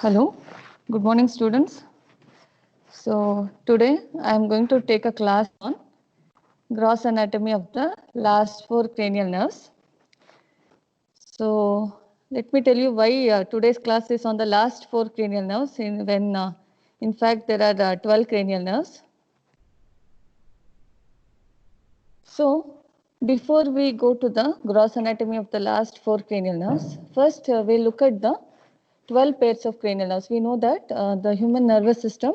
Hello, good morning students. So today I am going to take a class on gross anatomy of the last four cranial nerves. So let me tell you why today's class is on the last four cranial nerves in fact there are 12 cranial nerves. So before we go to the gross anatomy of the last four cranial nerves, first we'll look at the 12 pairs of cranial nerves. We know that the human nervous system,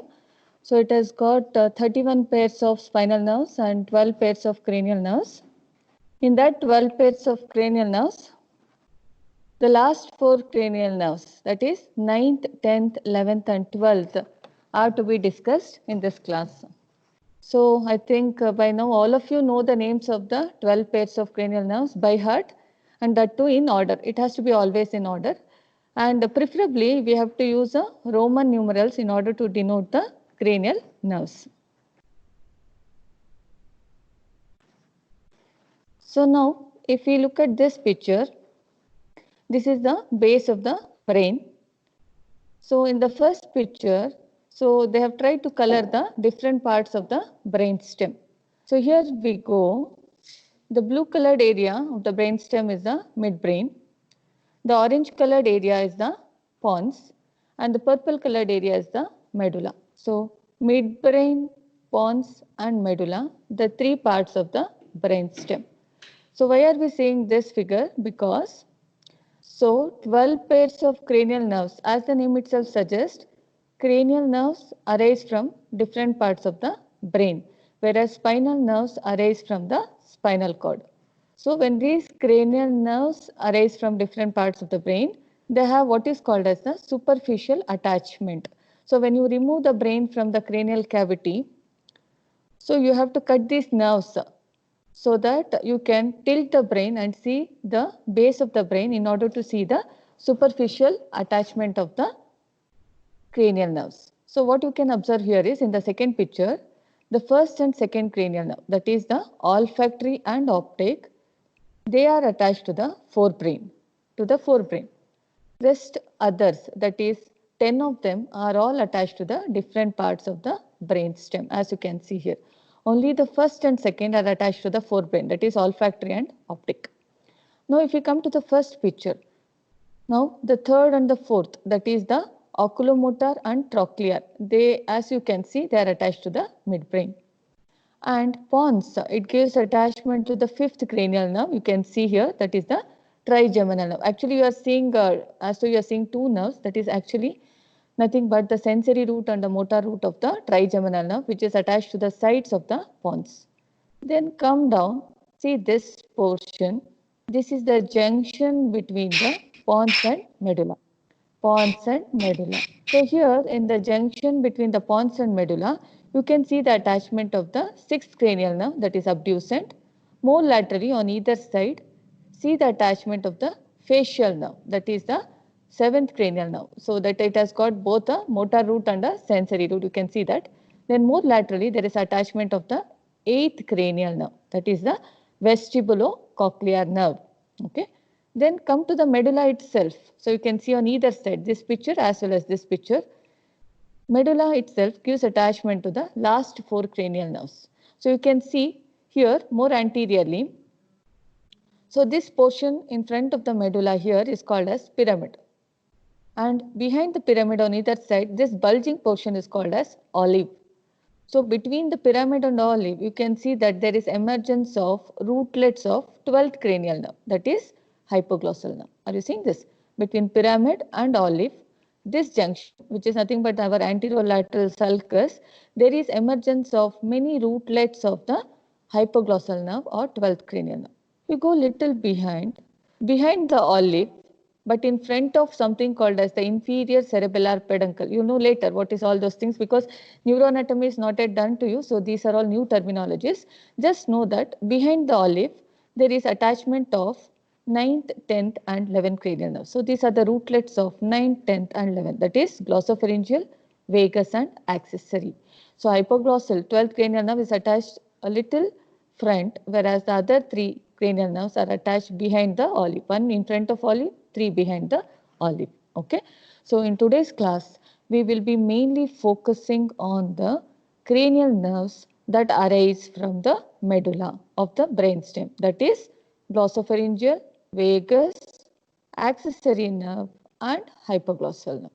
so it has got 31 pairs of spinal nerves and 12 pairs of cranial nerves. In that 12 pairs of cranial nerves, the last four cranial nerves, that is 9th, 10th, 11th and 12th are to be discussed in this class. So I think by now all of you know the names of the 12 pairs of cranial nerves by heart, and that too in order. It has to be always in order. And preferably we have to use Roman numerals in order to denote the cranial nerves. So now if we look at this picture, this is the base of the brain. So in the first picture, so they have tried to color the different parts of the brain stem. So here we go. The blue colored area of the brain stem is the midbrain. The orange colored area is the pons, and the purple colored area is the medulla. So midbrain, pons and medulla, the three parts of the brain stem. So why are we seeing this figure? Because 12 pairs of cranial nerves, as the name itself suggests, cranial nerves arise from different parts of the brain, whereas spinal nerves arise from the spinal cord. So when these cranial nerves arise from different parts of the brain, they have what is called as the superficial attachment. So when you remove the brain from the cranial cavity, so you have to cut these nerves so that you can tilt the brain and see the base of the brain in order to see the superficial attachment of the cranial nerves. So what you can observe here is in the second picture, the first and second cranial nerve, that is the olfactory and optic, they are attached to the forebrain, Rest others, that is 10 of them are all attached to the different parts of the brain stem, as you can see here. Only the first and second are attached to the forebrain, that is olfactory and optic. Now if we come to the first picture, now the third and the fourth, that is the oculomotor and trochlear, they, as you can see, they are attached to the midbrain. And pons, it gives attachment to the fifth cranial nerve. You can see here, that is the trigeminal nerve. Actually, you are seeing, as though you are seeing two nerves, that is actually nothing but the sensory root and the motor root of the trigeminal nerve, which is attached to the sides of the pons. Then come down, see this portion. This is the junction between the pons and medulla. Pons and medulla. So here in the junction between the pons and medulla, you can see the attachment of the sixth cranial nerve, that is abducent. More laterally on either side, see the attachment of the facial nerve, that is the seventh cranial nerve. So that it has got both a motor root and a sensory root. You can see that. Then more laterally, there is attachment of the eighth cranial nerve, that is the vestibulocochlear nerve. Okay. Then come to the medulla itself. So you can see on either side, this picture as well as this picture. Medulla itself gives attachment to the last four cranial nerves. So you can see here more anteriorly. So this portion in front of the medulla here is called as pyramid. And behind the pyramid on either side, this bulging portion is called as olive. So between the pyramid and olive, you can see that there is emergence of rootlets of 12th cranial nerve, that is hypoglossal nerve. Are you seeing this? Between pyramid and olive, this junction, which is nothing but our anterolateral sulcus, there is emergence of many rootlets of the hypoglossal nerve or 12th cranial nerve. You go little behind the olive, but in front of something called as the inferior cerebellar peduncle. You know later what is all those things, because neuroanatomy is not yet done to you. So these are all new terminologies. Just know that behind the olive, there is attachment of 9th, 10th and 11th cranial nerves. So these are the rootlets of 9th, 10th and 11th. That is glossopharyngeal, vagus and accessory. So hypoglossal 12th cranial nerve is attached a little front, whereas the other three cranial nerves are attached behind the olive. One in front of olive, three behind the olive. Okay. So in today's class, we will be mainly focusing on the cranial nerves that arise from the medulla of the brainstem, that is glossopharyngeal, vagus, accessory nerve and hypoglossal nerve.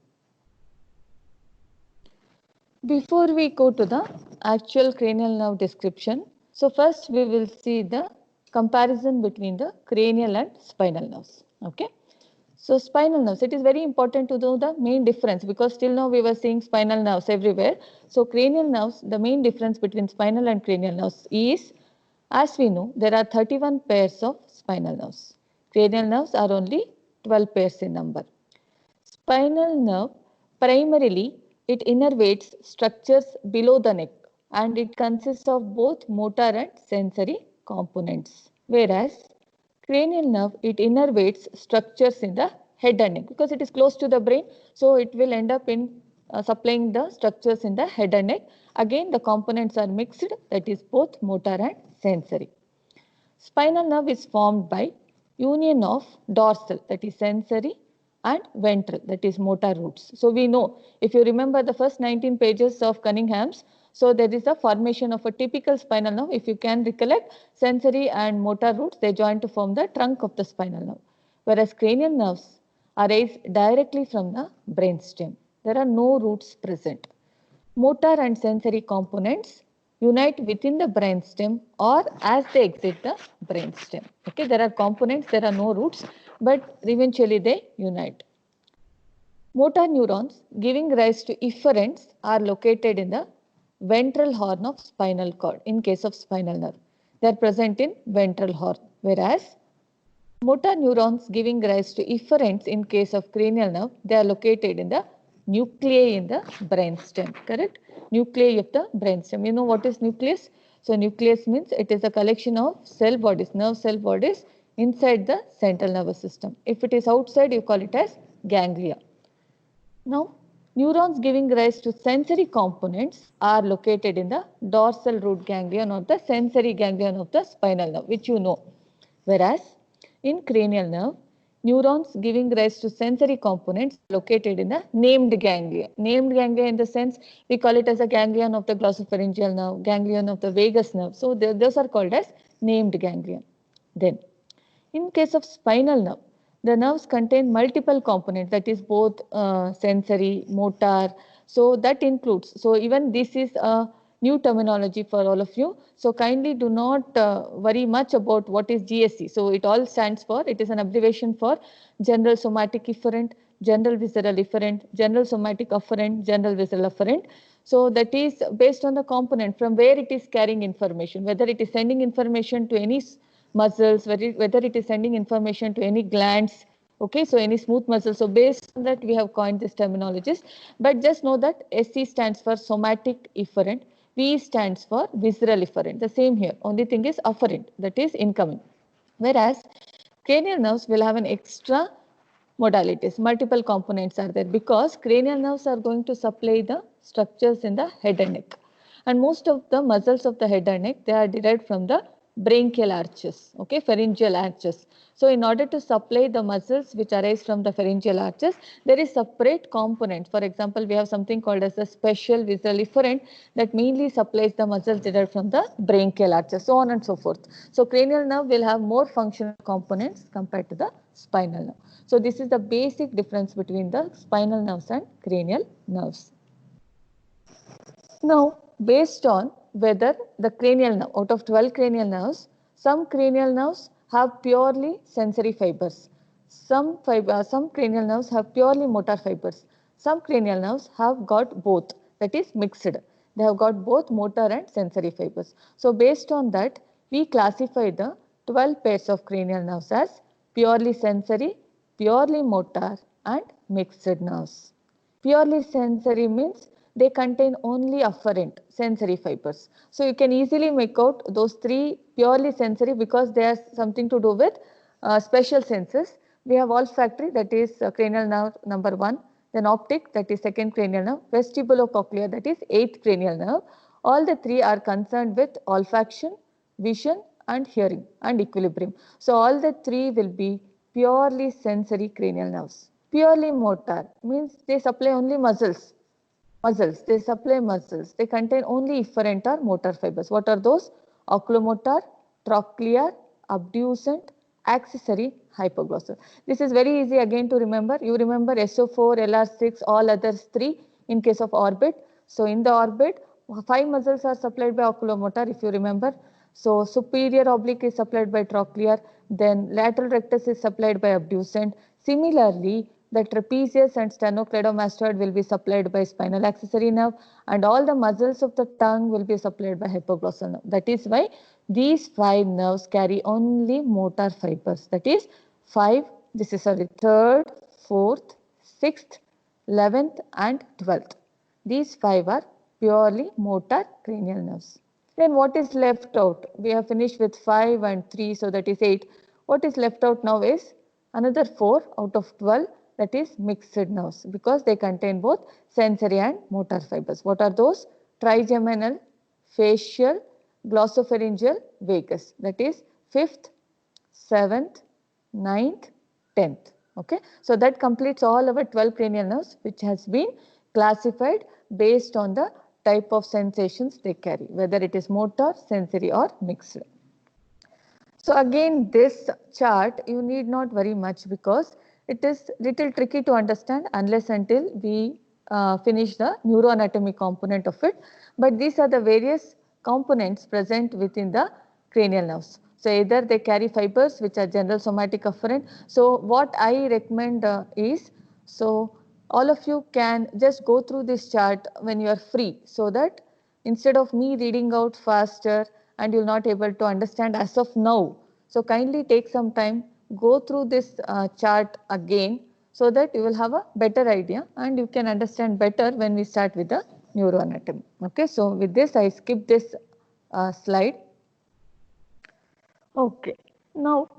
Before we go to the actual cranial nerve description, so first we will see the comparison between the cranial and spinal nerves. Okay. So spinal nerves, it is very important to know the main difference because till now we were seeing spinal nerves everywhere. So cranial nerves, the main difference between spinal and cranial nerves is, as we know, there are 31 pairs of spinal nerves. Cranial nerves are only 12 pairs in number. Spinal nerve, primarily, it innervates structures below the neck and it consists of both motor and sensory components. Whereas cranial nerve, it innervates structures in the head and neck because it is close to the brain. So it will end up in supplying the structures in the head and neck. Again, the components are mixed, that is both motor and sensory. Spinal nerve is formed by union of dorsal, that is sensory, and ventral, that is motor roots. So we know, if you remember the first 19 pages of Cunningham's, so there is a formation of a typical spinal nerve. If you can recollect, sensory and motor roots, they join to form the trunk of the spinal nerve. Whereas cranial nerves arise directly from the brainstem. There are no roots present. Motor and sensory components unite within the brainstem or as they exit the brainstem. Okay, there are components, there are no roots, but eventually they unite. Motor neurons giving rise to efferents are located in the ventral horn of spinal cord in case of spinal nerve. They are present in ventral horn, whereas motor neurons giving rise to efferents in case of cranial nerve, they are located in the nuclei in the brainstem, correct? Nuclei of the brainstem. You know what is nucleus? So nucleus means it is a collection of cell bodies, nerve cell bodies inside the central nervous system. If it is outside, you call it as ganglia. Now, neurons giving rise to sensory components are located in the dorsal root ganglion or the sensory ganglion of the spinal nerve, which you know. Whereas in cranial nerve, neurons giving rise to sensory components located in the named ganglia. Named ganglia in the sense we call it as a ganglion of the glossopharyngeal nerve, ganglion of the vagus nerve. So those are called as named ganglion. Then in case of spinal nerve, the nerves contain multiple components, that is both sensory, motor. So that includes, so even this is a new terminology for all of you. So kindly do not worry much about what is GSE. So it all stands for, it is an abbreviation for general somatic efferent, general visceral efferent, general somatic afferent, general visceral afferent. So that is based on the component from where it is carrying information, whether it is sending information to any muscles, whether it is sending information to any glands, okay, so any smooth muscle. So based on that, we have coined these terminologies. But just know that SE stands for somatic efferent, V stands for visceral efferent. The same here, only thing is afferent, that is incoming. Whereas cranial nerves will have an extra modalities, multiple components are there because cranial nerves are going to supply the structures in the head and neck. And most of the muscles of the head and neck, they are derived from the branchial arches, okay, pharyngeal arches. So in order to supply the muscles which arise from the pharyngeal arches, there is separate components. For example, we have something called as a special visceral efferent that mainly supplies the muscles derived from the branchial arches, so on and so forth. So cranial nerve will have more functional components compared to the spinal nerve. So this is the basic difference between the spinal nerves and cranial nerves. Now, based on whether the cranial nerve, out of 12 cranial nerves, some cranial nerves have purely sensory fibers. Some cranial nerves have purely motor fibers. Some cranial nerves have got both, that is mixed. They have got both motor and sensory fibers. So based on that, we classify the 12 pairs of cranial nerves as purely sensory, purely motor and mixed nerves. Purely sensory means they contain only afferent sensory fibers. So you can easily make out those three purely sensory because they have something to do with special senses. We have olfactory, that is cranial nerve number 1, then optic, that is second cranial nerve, vestibulocochlear, that is eighth cranial nerve. All the three are concerned with olfaction, vision and hearing and equilibrium. So all the three will be purely sensory cranial nerves. Purely motor means they supply only muscles. They supply muscles. They contain only efferent or motor fibers. What are those? Oculomotor, trochlear, abducent, accessory, hypoglossal. This is very easy again to remember. You remember SO4, LR6, all others 3 in case of orbit. So in the orbit, 5 muscles are supplied by oculomotor if you remember. So superior oblique is supplied by trochlear, then lateral rectus is supplied by abducent. Similarly, the trapezius and sternocleidomastoid will be supplied by spinal accessory nerve, and all the muscles of the tongue will be supplied by hypoglossal nerve. That is why these 5 nerves carry only motor fibers. That is 5, this is sorry, 3rd, 4th, 6th, 11th and 12th. These 5 are purely motor cranial nerves. Then what is left out? We have finished with 5 and 3, so that is 8. What is left out now is another 4 out of 12, that is mixed nerves, because they contain both sensory and motor fibers. What are those? Trigeminal, facial, glossopharyngeal, vagus. That is 5th, 7th, 9th, 10th. Okay. So that completes all our 12 cranial nerves, which has been classified based on the type of sensations they carry, whether it is motor, sensory or mixed. So again, this chart you need not worry much, because it is little tricky to understand unless until we finish the neuroanatomy component of it. But these are the various components present within the cranial nerves. So either they carry fibers which are general somatic afferent. So what I recommend is, so all of you can just go through this chart when you are free, so that instead of me reading out faster and you'll not able to understand as of now. So kindly take some time, go through this chart again, so that you will have a better idea and you can understand better when we start with the neuroanatomy. Okay, so with this I skip this slide. Okay, now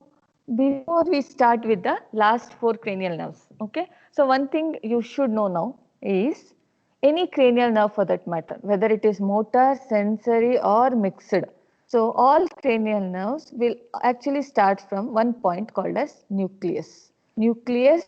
before we start with the last 4 cranial nerves, okay, so one thing you should know now is any cranial nerve for that matter, whether it is motor, sensory or mixed. So all cranial nerves will actually start from one point called as nucleus. Nucleus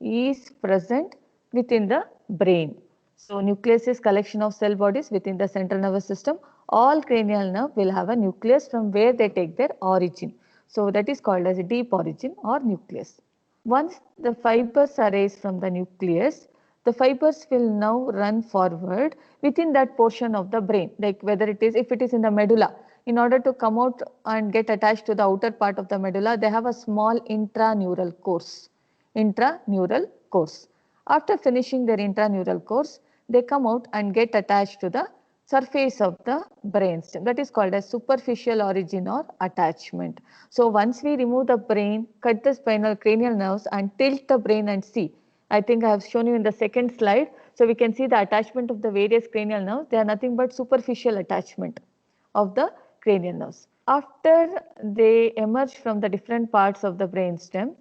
is present within the brain. So nucleus is collection of cell bodies within the central nervous system. All cranial nerve will have a nucleus from where they take their origin. So that is called as a deep origin or nucleus. Once the fibers arise from the nucleus, the fibers will now run forward within that portion of the brain, like whether it is, if it is in the medulla, in order to come out and get attached to the outer part of the medulla, they have a small intraneural course. Intraneural course. After finishing their intraneural course, they come out and get attached to the surface of the brainstem. That is called as superficial origin or attachment. So once we remove the brain, cut the spinal cranial nerves and tilt the brain and see. I think I have shown you in the second slide. So we can see the attachment of the various cranial nerves. They are nothing but superficial attachment of the cranial nerves. After they emerge from the different parts of the brainstem,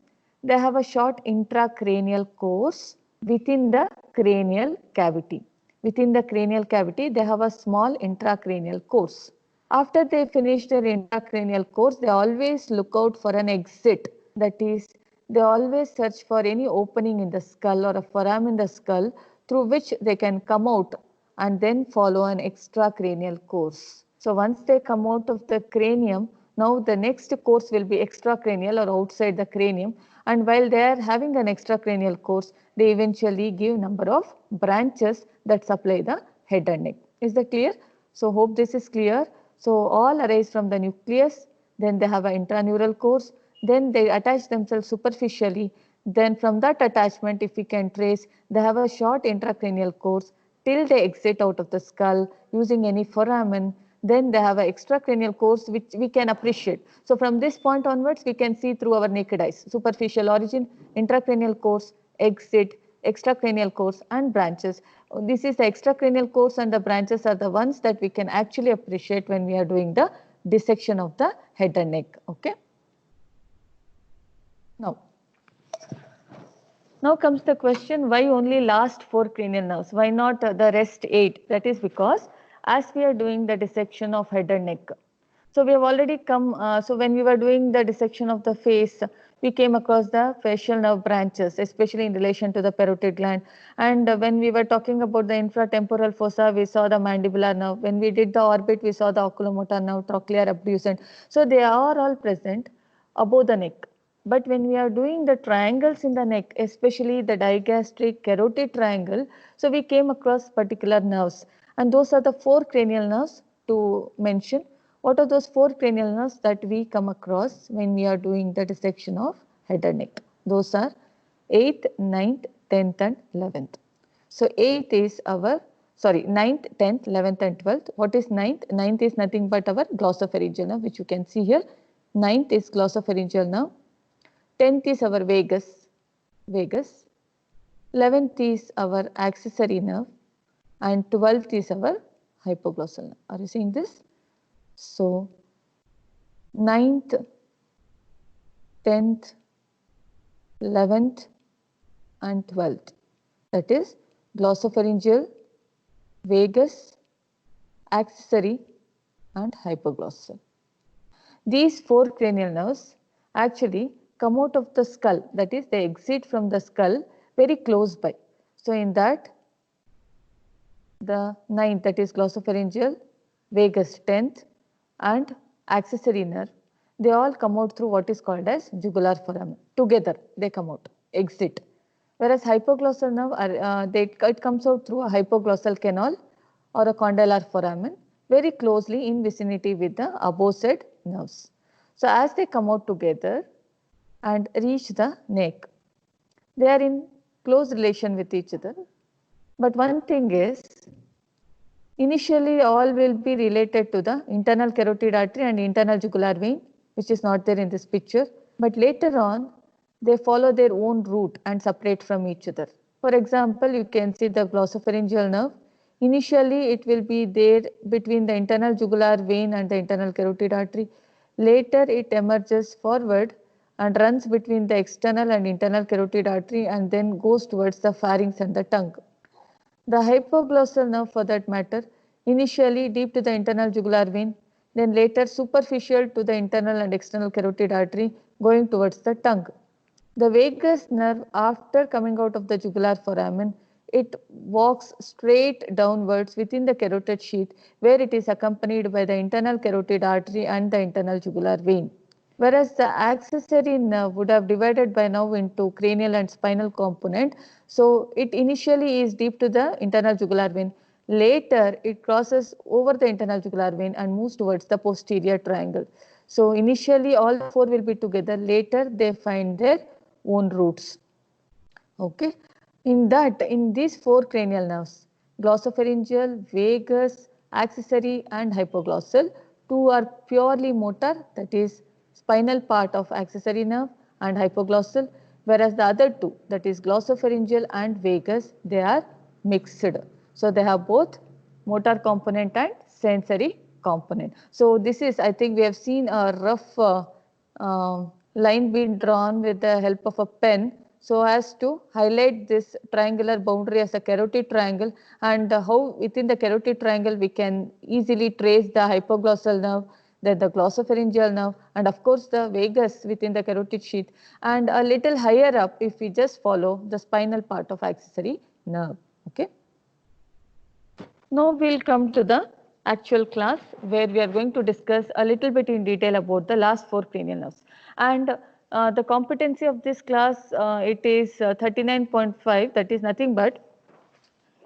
they have a short intracranial course within the cranial cavity. Within the cranial cavity, they have a small intracranial course. After they finish their intracranial course, they always look out for an exit. That is, they always search for any opening in the skull or a foramen in the skull through which they can come out and then follow an extracranial course. So once they come out of the cranium, now the next course will be extracranial or outside the cranium, and while they are having an extracranial course, they eventually give number of branches that supply the head and neck. Is that clear? So hope this is clear. So all arise from the nucleus, then they have an intraneural course, then they attach themselves superficially, then from that attachment, if we can trace, they have a short intracranial course till they exit out of the skull using any foramen. Then they have an extracranial course which we can appreciate. So from this point onwards, we can see through our naked eyes: superficial origin, intracranial course, exit, extracranial course and branches. This is the extracranial course, and the branches are the ones that we can actually appreciate when we are doing the dissection of the head and neck. Okay. Now comes the question, why only last 4 cranial nerves? Why not the rest 8? That is because as we are doing the dissection of head and neck, so we have already come, so when we were doing the dissection of the face, we came across the facial nerve branches, especially in relation to the parotid gland. And when we were talking about the infratemporal fossa, we saw the mandibular nerve. When we did the orbit, we saw the oculomotor nerve, trochlear abducent. So they are all present above the neck. But when we are doing the triangles in the neck, especially the digastric carotid triangle, so we came across particular nerves. And those are the 4 cranial nerves to mention. What are those 4 cranial nerves that we come across when we are doing the dissection of head and neck? Those are 8th, 9th, 10th and 11th. So 8th is our, 9th, 10th, 11th and 12th. What is 9th? 9th is nothing but our glossopharyngeal nerve, which you can see here. 9th is glossopharyngeal nerve. 10th is our vagus. 11th is our accessory nerve. And 12th is our hypoglossal nerve. Are you seeing this? So 9th, 10th, 11th and 12th, that is glossopharyngeal, vagus, accessory and hypoglossal. These 4 cranial nerves actually come out of the skull, that is they exit from the skull very close by. So in that, the 9th, that is glossopharyngeal, vagus 10th and accessory nerve, they all come out through what is called as jugular foramen. Together they come out, exit. Whereas hypoglossal nerve, it comes out through a hypoglossal canal or a condylar foramen very closely in vicinity with the above said nerves. So as they come out together and reach the neck, they are in close relation with each other. But one thing is, initially all will be related to the internal carotid artery and internal jugular vein, which is not there in this picture. But later on, they follow their own route and separate from each other. For example, you can see the glossopharyngeal nerve. Initially, it will be there between the internal jugular vein and the internal carotid artery. Later, it emerges forward and runs between the external and internal carotid artery and then goes towards the pharynx and the tongue. The hypoglossal nerve, for that matter, initially deep to the internal jugular vein, then later superficial to the internal and external carotid artery going towards the tongue. The vagus nerve, after coming out of the jugular foramen, it walks straight downwards within the carotid sheath, where it is accompanied by the internal carotid artery and the internal jugular vein. Whereas the accessory nerve would have divided by now into cranial and spinal component. So it initially is deep to the internal jugular vein. Later, it crosses over the internal jugular vein and moves towards the posterior triangle. So initially, all 4 will be together. Later, they find their own roots. Okay. In these 4 cranial nerves, glossopharyngeal, vagus, accessory and hypoglossal, 2 are purely motor, that is spinal part of accessory nerve and hypoglossal, whereas the other 2, that is glossopharyngeal and vagus, they are mixed. So they have both motor component and sensory component. So this is, I think we have seen a rough line being drawn with the help of a pen, so as to highlight this triangular boundary as a carotid triangle, and how within the carotid triangle we can easily trace the hypoglossal nerve, then the glossopharyngeal nerve, and of course the vagus within the carotid sheath, and a little higher up if we just follow the spinal part of accessory nerve. Okay. Now we'll come to the actual class, where we are going to discuss a little bit in detail about the last 4 cranial nerves. And the competency of this class, it is 39.5, that is nothing but,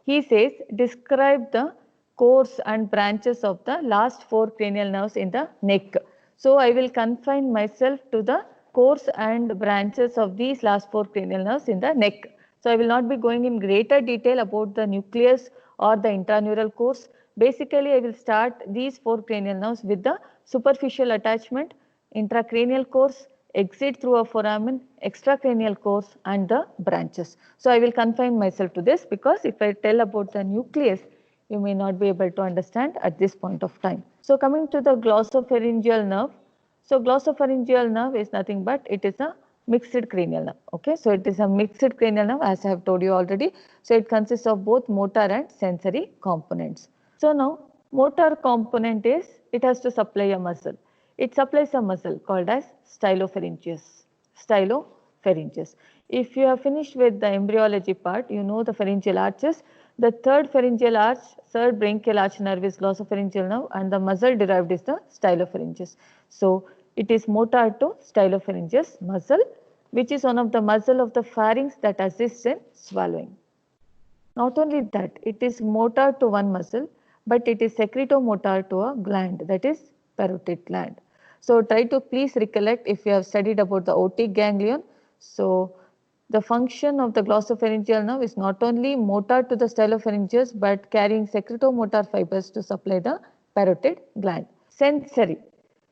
he says, describe the course and branches of the last 4 cranial nerves in the neck. So I will confine myself to the course and branches of these last 4 cranial nerves in the neck. So I will not be going in greater detail about the nucleus or the intraneural course. Basically, I will start these 4 cranial nerves with the superficial attachment, intracranial course, exit through a foramen, extracranial course and the branches. So I will confine myself to this, because if I tell about the nucleus, you may not be able to understand at this point of time. So coming to the glossopharyngeal nerve. So glossopharyngeal nerve is nothing but, it is a mixed cranial nerve. Okay, so it is a mixed cranial nerve, as I have told you already. So it consists of both motor and sensory components. So now motor component is, it has to supply a muscle. It supplies a muscle called as stylopharyngeus. stylopharynges. If you have finished with the embryology part, you know the pharyngeal arches. The third pharyngeal arch, third branchial arch nerve is glossopharyngeal nerve, and the muscle derived is the stylopharynges. So it is motor to stylopharyngeus muscle, which is one of the muscle of the pharynx that assists in swallowing. Not only that, it is motor to one muscle, but it is secretomotor to a gland, that is parotid gland. So try to please recollect if you have studied about the otic ganglion. So the function of the glossopharyngeal nerve is not only motor to the stylopharyngeus, but carrying secretomotor fibers to supply the parotid gland. Sensory.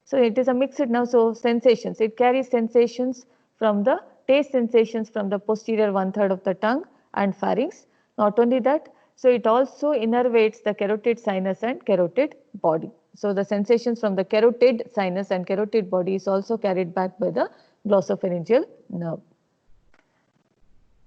So it is a mixed nerve, so sensations. It carries sensations from the taste sensations from the posterior 1/3 of the tongue and pharynx. Not only that, so it also innervates the carotid sinus and carotid body. So the sensations from the carotid sinus and carotid body is also carried back by the glossopharyngeal nerve.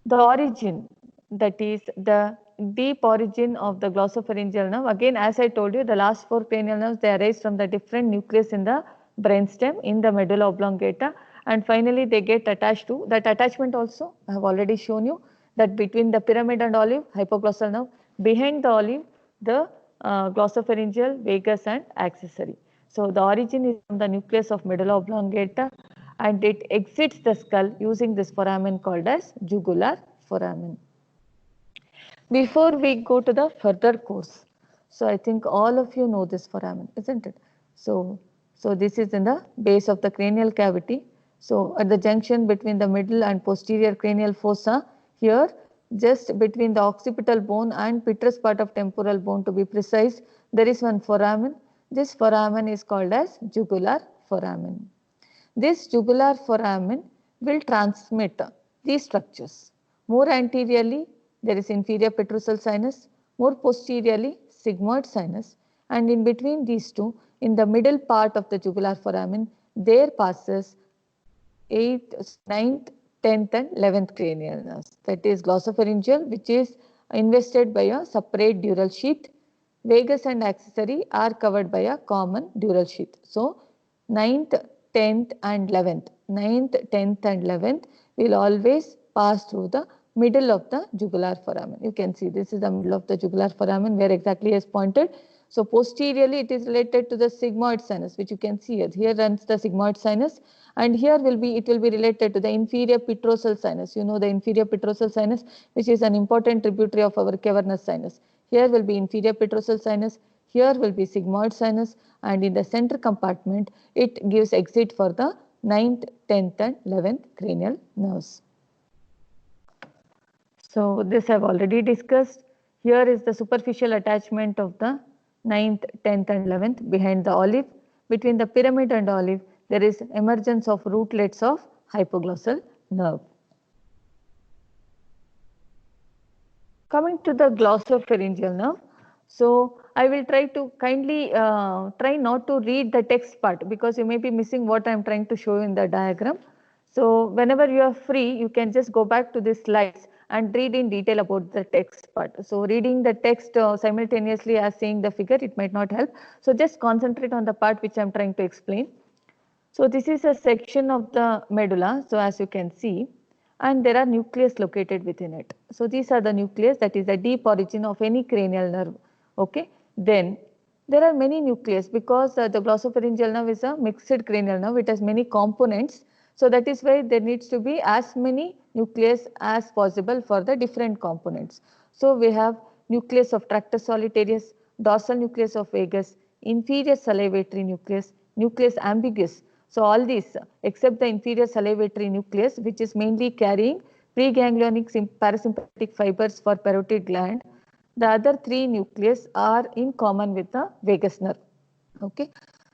The origin, that is the deep origin of the glossopharyngeal nerve. Again, as I told you, the last four cranial nerves, they arise from the different nucleus in the brainstem in the medulla oblongata, and finally they get attached to that attachment also. I have already shown you that between the pyramid and olive, hypoglossal nerve, behind the olive, the glossopharyngeal, vagus and accessory. So the origin is from the nucleus of medulla oblongata, and it exits the skull using this foramen called as jugular foramen. Before we go to the further course, so I think all of you know this foramen, isn't it? So this is in the base of the cranial cavity. So at the junction between the middle and posterior cranial fossa, here just between the occipital bone and petrous part of temporal bone to be precise, there is one foramen. This foramen is called as jugular foramen. This jugular foramen will transmit these structures. More anteriorly, there is inferior petrosal sinus, more posteriorly sigmoid sinus, and in between these two, in the middle part of the jugular foramen, there passes 8th, 9th, 10th and 11th cranial nerves. That is glossopharyngeal, which is invested by a separate dural sheath. Vagus and accessory are covered by a common dural sheath. So 9th, 10th and 11th. 9th, 10th and 11th will always pass through the middle of the jugular foramen. You can see this is the middle of the jugular foramen where exactly is pointed. So posteriorly it is related to the sigmoid sinus, which you can see here. Here runs the sigmoid sinus, and here it will be related to the inferior petrosal sinus. You know the inferior petrosal sinus, which is an important tributary of our cavernous sinus. Here will be inferior petrosal sinus, here will be sigmoid sinus, and in the center compartment it gives exit for the 9th, 10th and 11th cranial nerves. So this I have already discussed. Here is the superficial attachment of the 9th, 10th and 11th behind the olive. Between the pyramid and olive, there is emergence of rootlets of hypoglossal nerve. Coming to the glossopharyngeal nerve. So I will try to kindly try not to read the text part, because you may be missing what I am trying to show you in the diagram. So whenever you are free, you can just go back to these slides and read in detail about the text part. So reading the text simultaneously as seeing the figure, it might not help. So just concentrate on the part which I am trying to explain. So this is a section of the medulla. So as you can see, and there are nucleus located within it. So these are the nucleus, that is the deep origin of any cranial nerve. Okay. Then there are many nucleus, because the glossopharyngeal nerve is a mixed cranial nerve. It has many components. So that is why there needs to be as many nucleus as possible for the different components. So we have nucleus of tractus solitarius, dorsal nucleus of vagus, inferior salivatory nucleus, nucleus ambiguus. So all these except the inferior salivatory nucleus, which is mainly carrying preganglionic parasympathetic fibers for parotid gland, the other three nucleus are in common with the vagus nerve. Okay.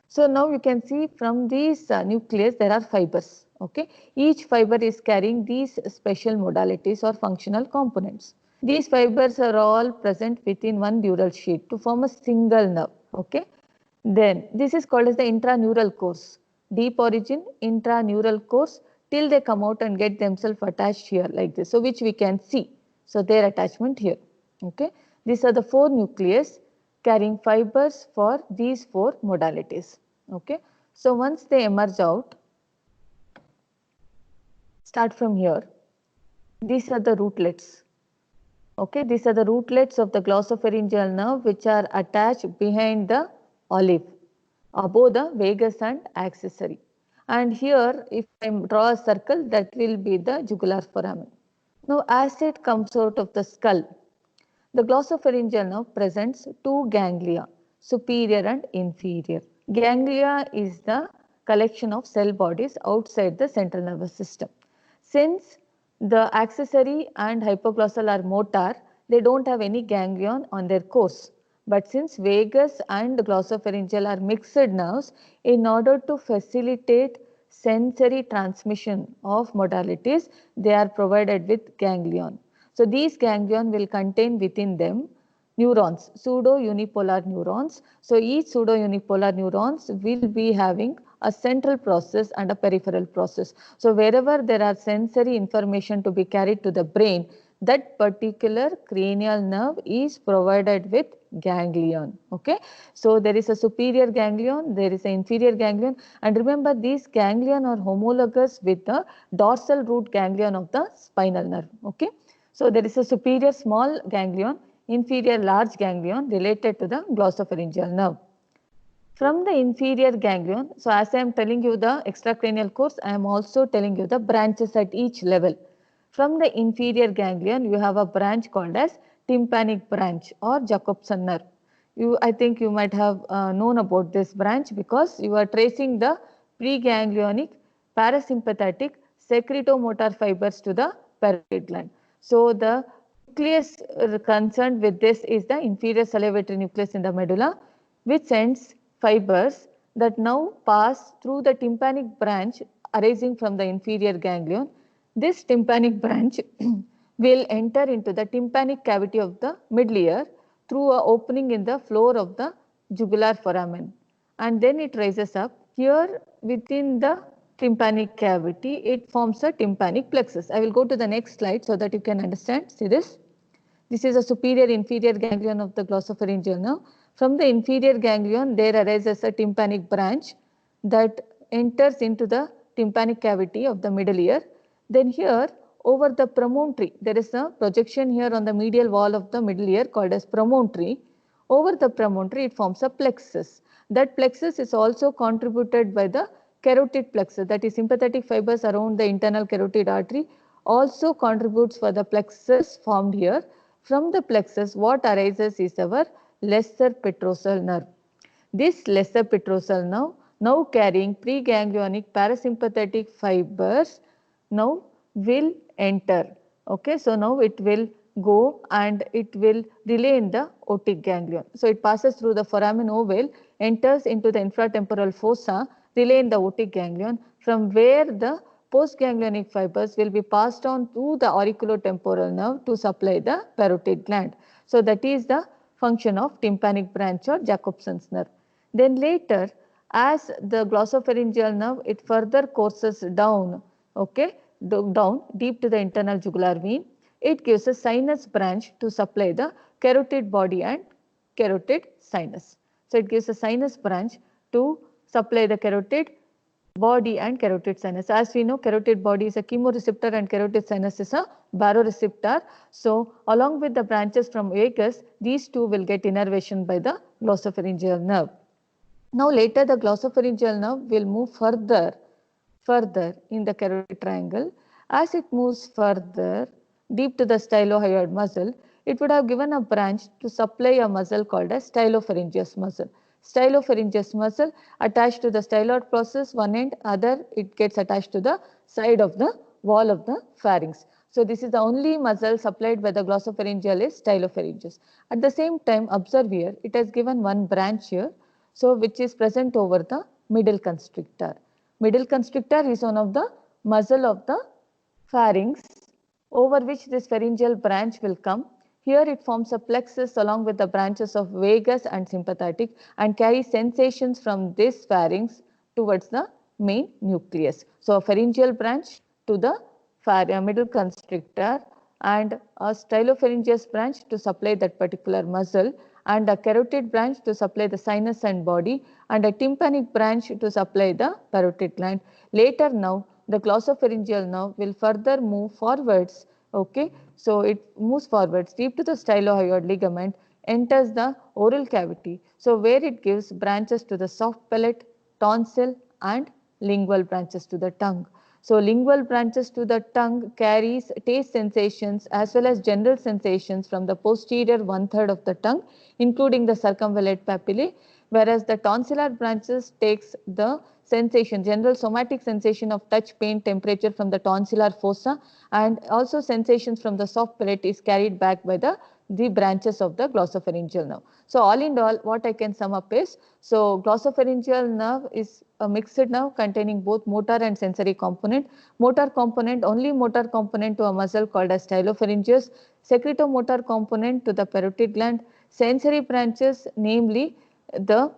So now you can see from these nucleus there are fibers. Okay. Each fiber is carrying these special modalities or functional components. These fibers are all present within one dural sheath to form a single nerve. Okay. Then this is called as the intraneural course. Deep origin, intraneural course, till they come out and get themselves attached here like this. So which we can see. So their attachment here. Okay. These are the four nucleus carrying fibers for these four modalities. Okay. So once they emerge out, start from here. These are the rootlets. Okay, these are the rootlets of the glossopharyngeal nerve which are attached behind the olive, above the vagus and accessory. And here, if I draw a circle, that will be the jugular foramen. Now, as it comes out of the skull, the glossopharyngeal nerve presents two ganglia, superior and inferior. Ganglia is the collection of cell bodies outside the central nervous system. Since the accessory and hypoglossal are motor, they don't have any ganglion on their course. But since vagus and glossopharyngeal are mixed nerves, in order to facilitate sensory transmission of modalities, they are provided with ganglion. So these ganglion will contain within them neurons, pseudo-unipolar neurons. So each pseudo-unipolar neurons will be having a central process and a peripheral process. So wherever there are sensory information to be carried to the brain, that particular cranial nerve is provided with ganglion. Okay, so there is a superior ganglion, there is an inferior ganglion, and remember these ganglion are homologous with the dorsal root ganglion of the spinal nerve. Okay, so there is a superior small ganglion, inferior large ganglion related to the glossopharyngeal nerve. From the inferior ganglion, so as I am telling you the extracranial course, I am also telling you the branches at each level. From the inferior ganglion, you have a branch called as tympanic branch or Jacobson nerve. I think you might have known about this branch because you are tracing the preganglionic, parasympathetic, secretomotor fibers to the parotid gland. So the nucleus concerned with this is the inferior salivatory nucleus in the medulla, which sends fibers that now pass through the tympanic branch arising from the inferior ganglion. This tympanic branch will enter into the tympanic cavity of the middle ear through an opening in the floor of the jugular foramen, and then it rises up. Here within the tympanic cavity, it forms a tympanic plexus. I will go to the next slide so that you can understand. See this? This is a superior inferior ganglion of the glossopharyngeal nerve. From the inferior ganglion, there arises a tympanic branch that enters into the tympanic cavity of the middle ear. Then here, over the promontory, there is a projection here on the medial wall of the middle ear called as promontory. Over the promontory, it forms a plexus. That plexus is also contributed by the carotid plexus, that is sympathetic fibers around the internal carotid artery also contributes for the plexus formed here. From the plexus, what arises is our lesser petrosal nerve. This lesser petrosal nerve, now carrying preganglionic parasympathetic fibers, now will enter. Okay, so now it will go and it will relay in the otic ganglion. So it passes through the foramen ovale, enters into the infratemporal fossa, relay in the otic ganglion, from where the postganglionic fibers will be passed on to the auriculotemporal nerve to supply the parotid gland. So that is the function of tympanic branch or Jacobson's nerve. Then later, as the glossopharyngeal nerve, it further courses down, okay, down deep to the internal jugular vein. It gives a sinus branch to supply the carotid body and carotid sinus. So it gives a sinus branch to supply the carotid body and carotid sinus. As we know, carotid body is a chemoreceptor and carotid sinus is a baroreceptor. So along with the branches from vagus, these two will get innervation by the glossopharyngeal nerve. Now later the glossopharyngeal nerve will move further in the carotid triangle. As it moves further deep to the stylohyoid muscle, it would have given a branch to supply a muscle called as stylopharyngeus muscle. Stylopharyngeus muscle attached to the styloid process, one end, other it gets attached to the side of the wall of the pharynx. So this is the only muscle supplied by the glossopharyngeal is stylopharyngeus. At the same time, observe here, it has given one branch here, so which is present over the middle constrictor. Middle constrictor is one of the muscle of the pharynx over which this pharyngeal branch will come. Here it forms a plexus along with the branches of vagus and sympathetic and carries sensations from this pharynx towards the main nucleus. So a pharyngeal branch to the middle constrictor and a stylopharyngeus branch to supply that particular muscle, and a carotid branch to supply the sinus and body, and a tympanic branch to supply the parotid gland. Later now, the glossopharyngeal nerve will further move forwards. Okay, so it moves forwards deep to the stylohyoid ligament, enters the oral cavity. So where it gives branches to the soft palate, tonsil and lingual branches to the tongue. So lingual branches to the tongue carries taste sensations as well as general sensations from the posterior 1/3 of the tongue, including the circumvallate papillae, whereas the tonsillar branches takes the sensation, general somatic sensation of touch, pain, temperature from the tonsillar fossa, and also sensations from the soft palate is carried back by the branches of the glossopharyngeal nerve. So all in all, what I can sum up is, so glossopharyngeal nerve is a mixed nerve containing both motor and sensory component. Motor component, only motor component to a muscle called as stylopharyngeus, secretomotor component to the parotid gland, sensory branches namely the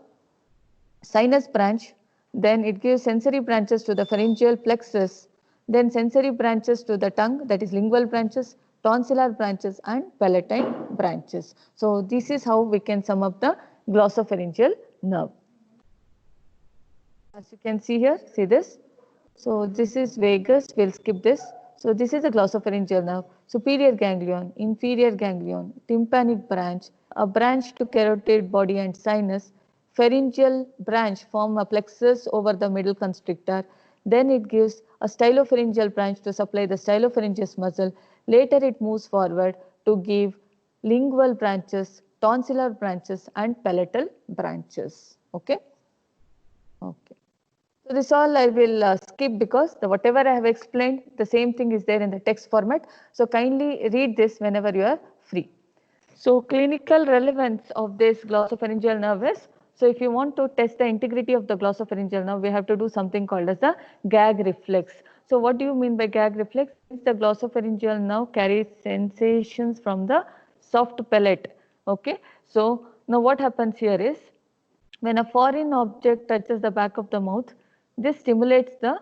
sinus branch, then it gives sensory branches to the pharyngeal plexus, then sensory branches to the tongue, that is lingual branches, tonsillar branches and palatine branches. So this is how we can sum up the glossopharyngeal nerve. As you can see here, see this. So this is vagus, we'll skip this. So this is a glossopharyngeal nerve, superior ganglion, inferior ganglion, tympanic branch, a branch to carotid body and sinus, pharyngeal branch form a plexus over the middle constrictor. Then it gives a stylopharyngeal branch to supply the stylopharyngeus muscle. Later it moves forward to give lingual branches, tonsillar branches and palatal branches. Okay. Okay. So this all I will skip because whatever I have explained, the same thing is there in the text format. So kindly read this whenever you are free. So clinical relevance of this glossopharyngeal nerve is, so if you want to test the integrity of the glossopharyngeal nerve, we have to do something called as the gag reflex. So what do you mean by gag reflex? The glossopharyngeal nerve carries sensations from the soft palate. Okay. So now what happens here is, when a foreign object touches the back of the mouth, this stimulates the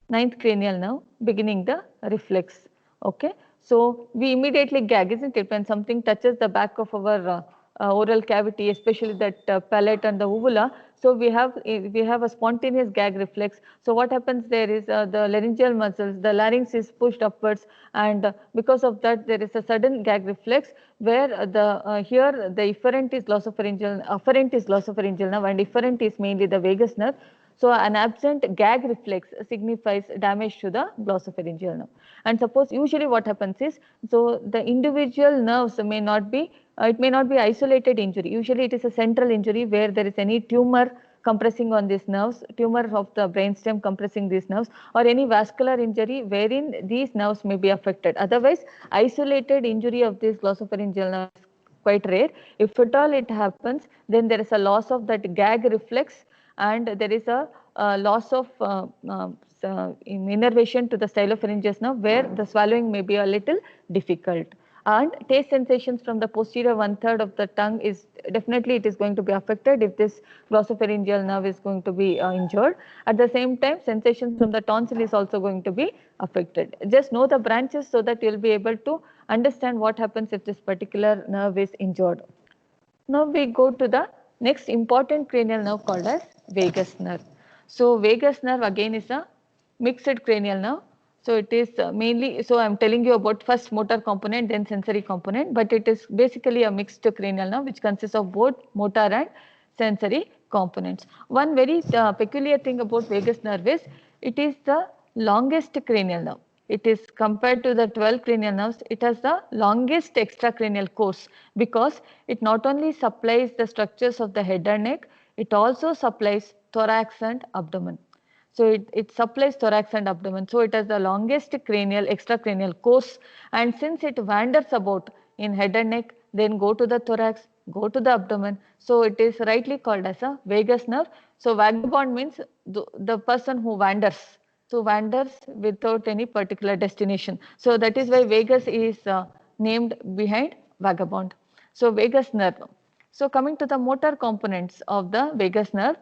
ninth cranial nerve, beginning the reflex. Okay. So we immediately gag, isn't it? When something touches the back of our oral cavity, especially that palate and the uvula, so we have a spontaneous gag reflex. So what happens there is the laryngeal muscles, the larynx is pushed upwards, and because of that there is a sudden gag reflex where here the efferent is glossopharyngeal nerve and efferent is mainly the vagus nerve. So an absent gag reflex signifies damage to the glossopharyngeal nerve. And suppose usually what happens is, so the individual nerves may not be, it may not be isolated injury. Usually it is a central injury where there is any tumor compressing on these nerves, tumor of the brainstem compressing these nerves, or any vascular injury wherein these nerves may be affected. Otherwise, isolated injury of this glossopharyngeal nerve is quite rare. If at all it happens, then there is a loss of that gag reflex and there is a loss of innervation to the stylopharyngeus nerve where the swallowing may be a little difficult. And taste sensations from the posterior 1/3 of the tongue is definitely it is going to be affected if this glossopharyngeal nerve is going to be injured. At the same time, sensations from the tonsil is also going to be affected. Just know the branches so that you will be able to understand what happens if this particular nerve is injured. Now we go to the next important cranial nerve called as vagus nerve. So vagus nerve again is a mixed cranial nerve. So it is mainly, so I am telling you about first motor component then sensory component, but it is basically a mixed cranial nerve which consists of both motor and sensory components. One very peculiar thing about vagus nerve is it is the longest cranial nerve. It is compared to the 12 cranial nerves, it has the longest extracranial course because it not only supplies the structures of the head and neck, it also supplies thorax and abdomen. So it supplies thorax and abdomen. So it has the longest cranial extracranial course, and since it wanders about in head and neck, then go to the thorax, go to the abdomen. So it is rightly called as a vagus nerve. So vagabond means the person who wanders. So wanders without any particular destination. So that is why vagus is named behind vagabond. So vagus nerve. So coming to the motor components of the vagus nerve.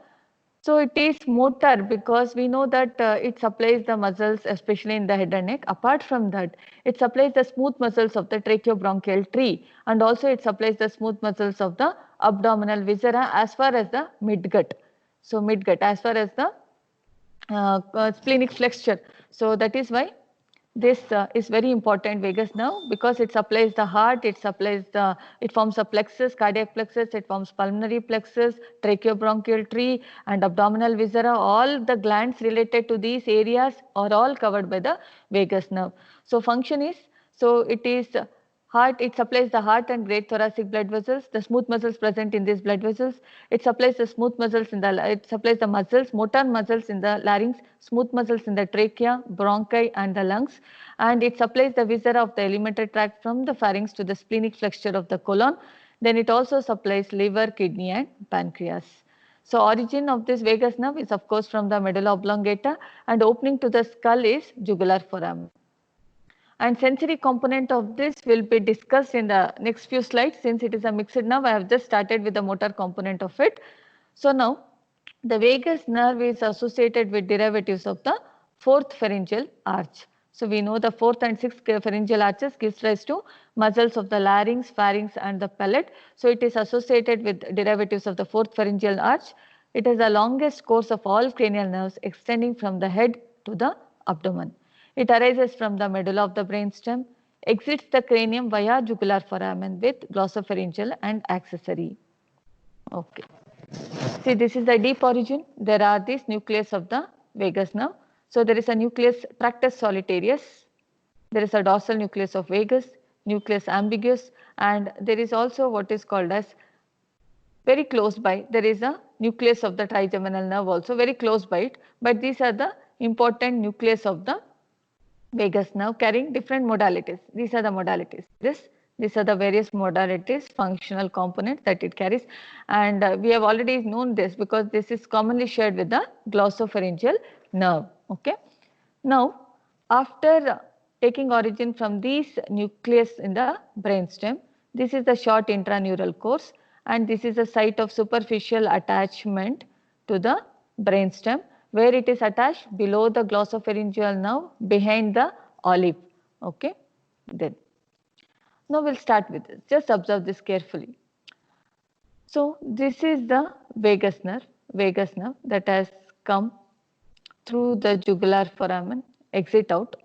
So it is motor because we know that it supplies the muscles especially in the head and neck. Apart from that, it supplies the smooth muscles of the tracheobronchial tree and also it supplies the smooth muscles of the abdominal viscera as far as the midgut. So midgut as far as the splenic flexure. So that is why this is very important vagus nerve, because it supplies the heart, it forms a plexus, cardiac plexus, it forms pulmonary plexus, tracheobronchial tree and abdominal viscera. All the glands related to these areas are all covered by the vagus nerve. So function is, so it is heart, it supplies the heart and great thoracic blood vessels, the smooth muscles present in these blood vessels. It supplies the smooth muscles in the, it supplies the muscles, motor muscles in the larynx, smooth muscles in the trachea, bronchi and the lungs. And it supplies the viscera of the alimentary tract from the pharynx to the splenic flexure of the colon. Then it also supplies liver, kidney and pancreas. So origin of this vagus nerve is of course from the medulla oblongata, and opening to the skull is jugular foramen. And sensory component of this will be discussed in the next few slides. Since it is a mixed nerve, I have just started with the motor component of it. So now the vagus nerve is associated with derivatives of the fourth pharyngeal arch. So we know the fourth and sixth pharyngeal arches gives rise to muscles of the larynx, pharynx and the palate. So it is associated with derivatives of the fourth pharyngeal arch. It is the longest course of all cranial nerves, extending from the head to the abdomen. It arises from the medulla of the brainstem, exits the cranium via jugular foramen with glossopharyngeal and accessory. Okay. See, this is the deep origin. There are these nucleus of the vagus nerve. So there is a nucleus tractus solitarius. There is a dorsal nucleus of vagus, nucleus ambiguus, and there is also what is called as, very close by, there is a nucleus of the trigeminal nerve also very close by it. But these are the important nucleus of the vagus nerve carrying different modalities. These are the modalities. These are the various modalities, functional components that it carries, and we have already known this because this is commonly shared with the glossopharyngeal nerve. Okay. Now, after taking origin from these nucleus in the brainstem, this is the short intraneural course, and this is the site of superficial attachment to the brainstem, where it is attached below the glossopharyngeal nerve behind the olive. Okay. Then now we'll start with this. Just observe this carefully. So this is the vagus nerve that has come through the jugular foramen, exit out,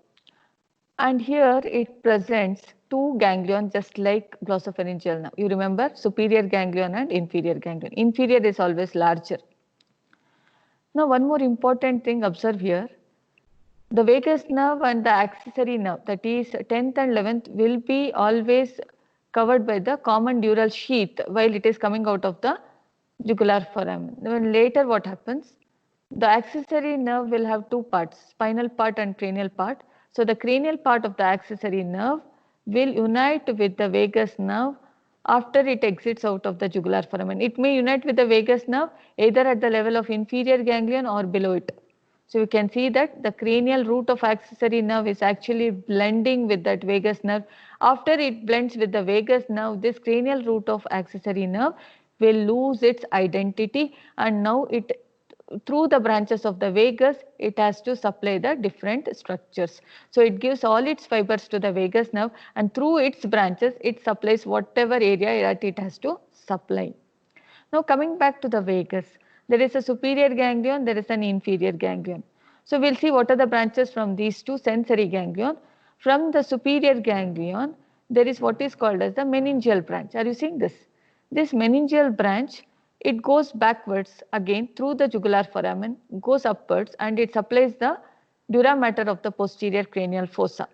and here it presents two ganglion just like glossopharyngeal nerve. You remember superior ganglion and inferior ganglion. Inferior is always larger. Now one more important thing, observe here. The vagus nerve and the accessory nerve, that is 10th and 11th, will be always covered by the common dural sheath while it is coming out of the jugular foramen. Then later what happens? The accessory nerve will have two parts, spinal part and cranial part. So the cranial part of the accessory nerve will unite with the vagus nerve after it exits out of the jugular foramen. It may unite with the vagus nerve either at the level of inferior ganglion or below it. So you can see that the cranial root of accessory nerve is actually blending with that vagus nerve. After it blends with the vagus nerve, this cranial root of accessory nerve will lose its identity, and now it, through the branches of the vagus, it has to supply the different structures. So it gives all its fibers to the vagus nerve, and through its branches it supplies whatever area that it has to supply. Now coming back to the vagus, there is a superior ganglion, there is an inferior ganglion. So we'll see what are the branches from these two. Sensory ganglion. From the superior ganglion, there is what is called as the meningeal branch. Are you seeing this? This meningeal branch, it goes backwards again through the jugular foramen, goes upwards, and it supplies the dura mater of the posterior cranial fossa.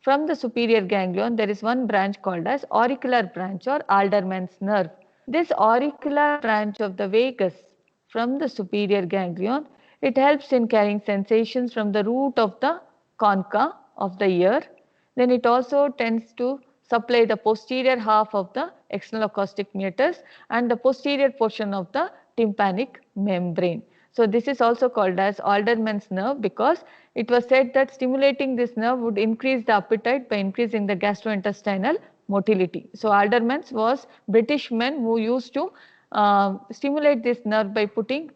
From the superior ganglion, there is one branch called as auricular branch or Alderman's nerve. This auricular branch of the vagus from the superior ganglion, it helps in carrying sensations from the root of the concha of the ear. Then it also tends to supply the posterior half of the external acoustic meatus and the posterior portion of the tympanic membrane. So this is also called as Alderman's nerve because it was said that stimulating this nerve would increase the appetite by increasing the gastrointestinal motility. So Alderman's was British men who used to stimulate this nerve by putting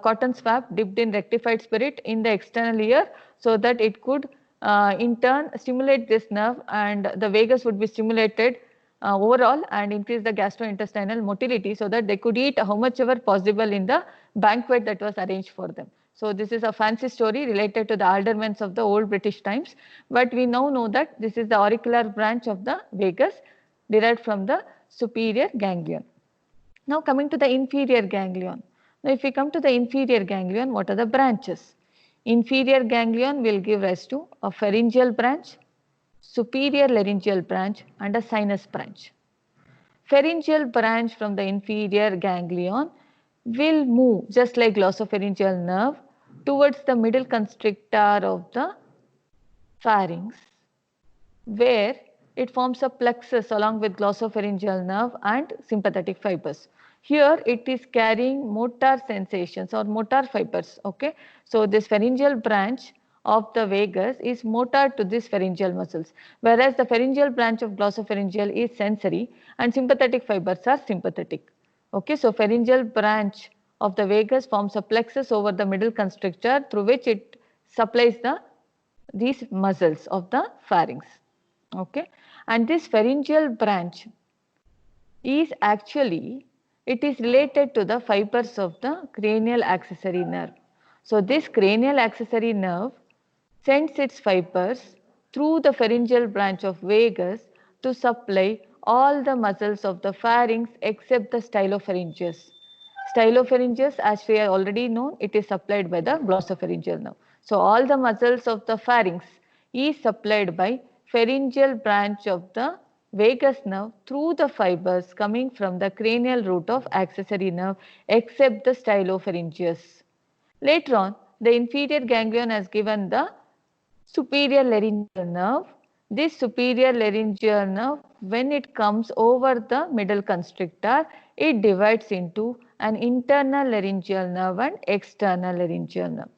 cotton swab dipped in rectified spirit in the external ear, so that it could in turn stimulate this nerve, and the vagus would be stimulated overall and increase the gastrointestinal motility, so that they could eat how much ever possible in the banquet that was arranged for them. So this is a fancy story related to the aldermans of the old British times, but we now know that this is the auricular branch of the vagus derived from the superior ganglion. Now coming to the inferior ganglion. Now if we come to the inferior ganglion, what are the branches? Inferior ganglion will give rise to a pharyngeal branch, superior laryngeal branch and a sinus branch. Pharyngeal branch from the inferior ganglion will move just like glossopharyngeal nerve towards the middle constrictor of the pharynx, where it forms a plexus along with glossopharyngeal nerve and sympathetic fibers. Here it is carrying motor sensations or motor fibers. Okay, so this pharyngeal branch of the vagus is motor to these pharyngeal muscles, whereas the pharyngeal branch of glossopharyngeal is sensory and sympathetic fibers are sympathetic. Okay, so pharyngeal branch of the vagus forms a plexus over the middle constrictor through which it supplies these muscles of the pharynx. Okay, and this pharyngeal branch is actually, it is related to the fibers of the cranial accessory nerve. So this cranial accessory nerve sends its fibers through the pharyngeal branch of vagus to supply all the muscles of the pharynx except the stylopharyngeus. Stylopharyngeus, as we have already known, it is supplied by the glossopharyngeal nerve. So all the muscles of the pharynx is supplied by pharyngeal branch of the vagus nerve through the fibers coming from the cranial root of accessory nerve except the stylopharyngeus. Later on, the inferior ganglion has given the superior laryngeal nerve. This superior laryngeal nerve, when it comes over the middle constrictor, it divides into an internal laryngeal nerve and external laryngeal nerve.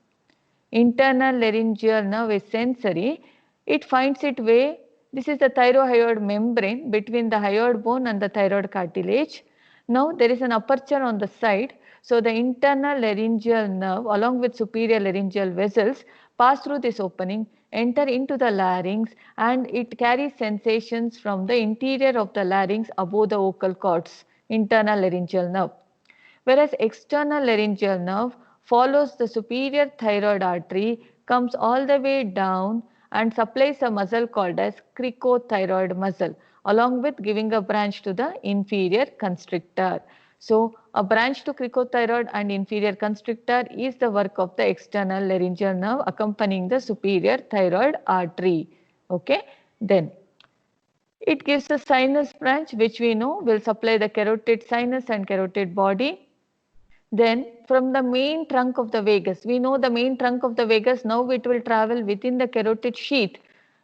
Internal laryngeal nerve is sensory. It finds its way, this is the thyrohyoid membrane between the hyoid bone and the thyroid cartilage. Now there is an aperture on the side. So the internal laryngeal nerve along with superior laryngeal vessels pass through this opening, enter into the larynx, and it carries sensations from the interior of the larynx above the vocal cords, internal laryngeal nerve. Whereas external laryngeal nerve follows the superior thyroid artery, comes all the way down and supplies a muscle called as cricothyroid muscle, along with giving a branch to the inferior constrictor. So a branch to cricothyroid and inferior constrictor is the work of the external laryngeal nerve accompanying the superior thyroid artery. Okay, then it gives a sinus branch, which we know will supply the carotid sinus and carotid body. Then from the main trunk of the vagus, we know the main trunk of the vagus, now it will travel within the carotid sheath,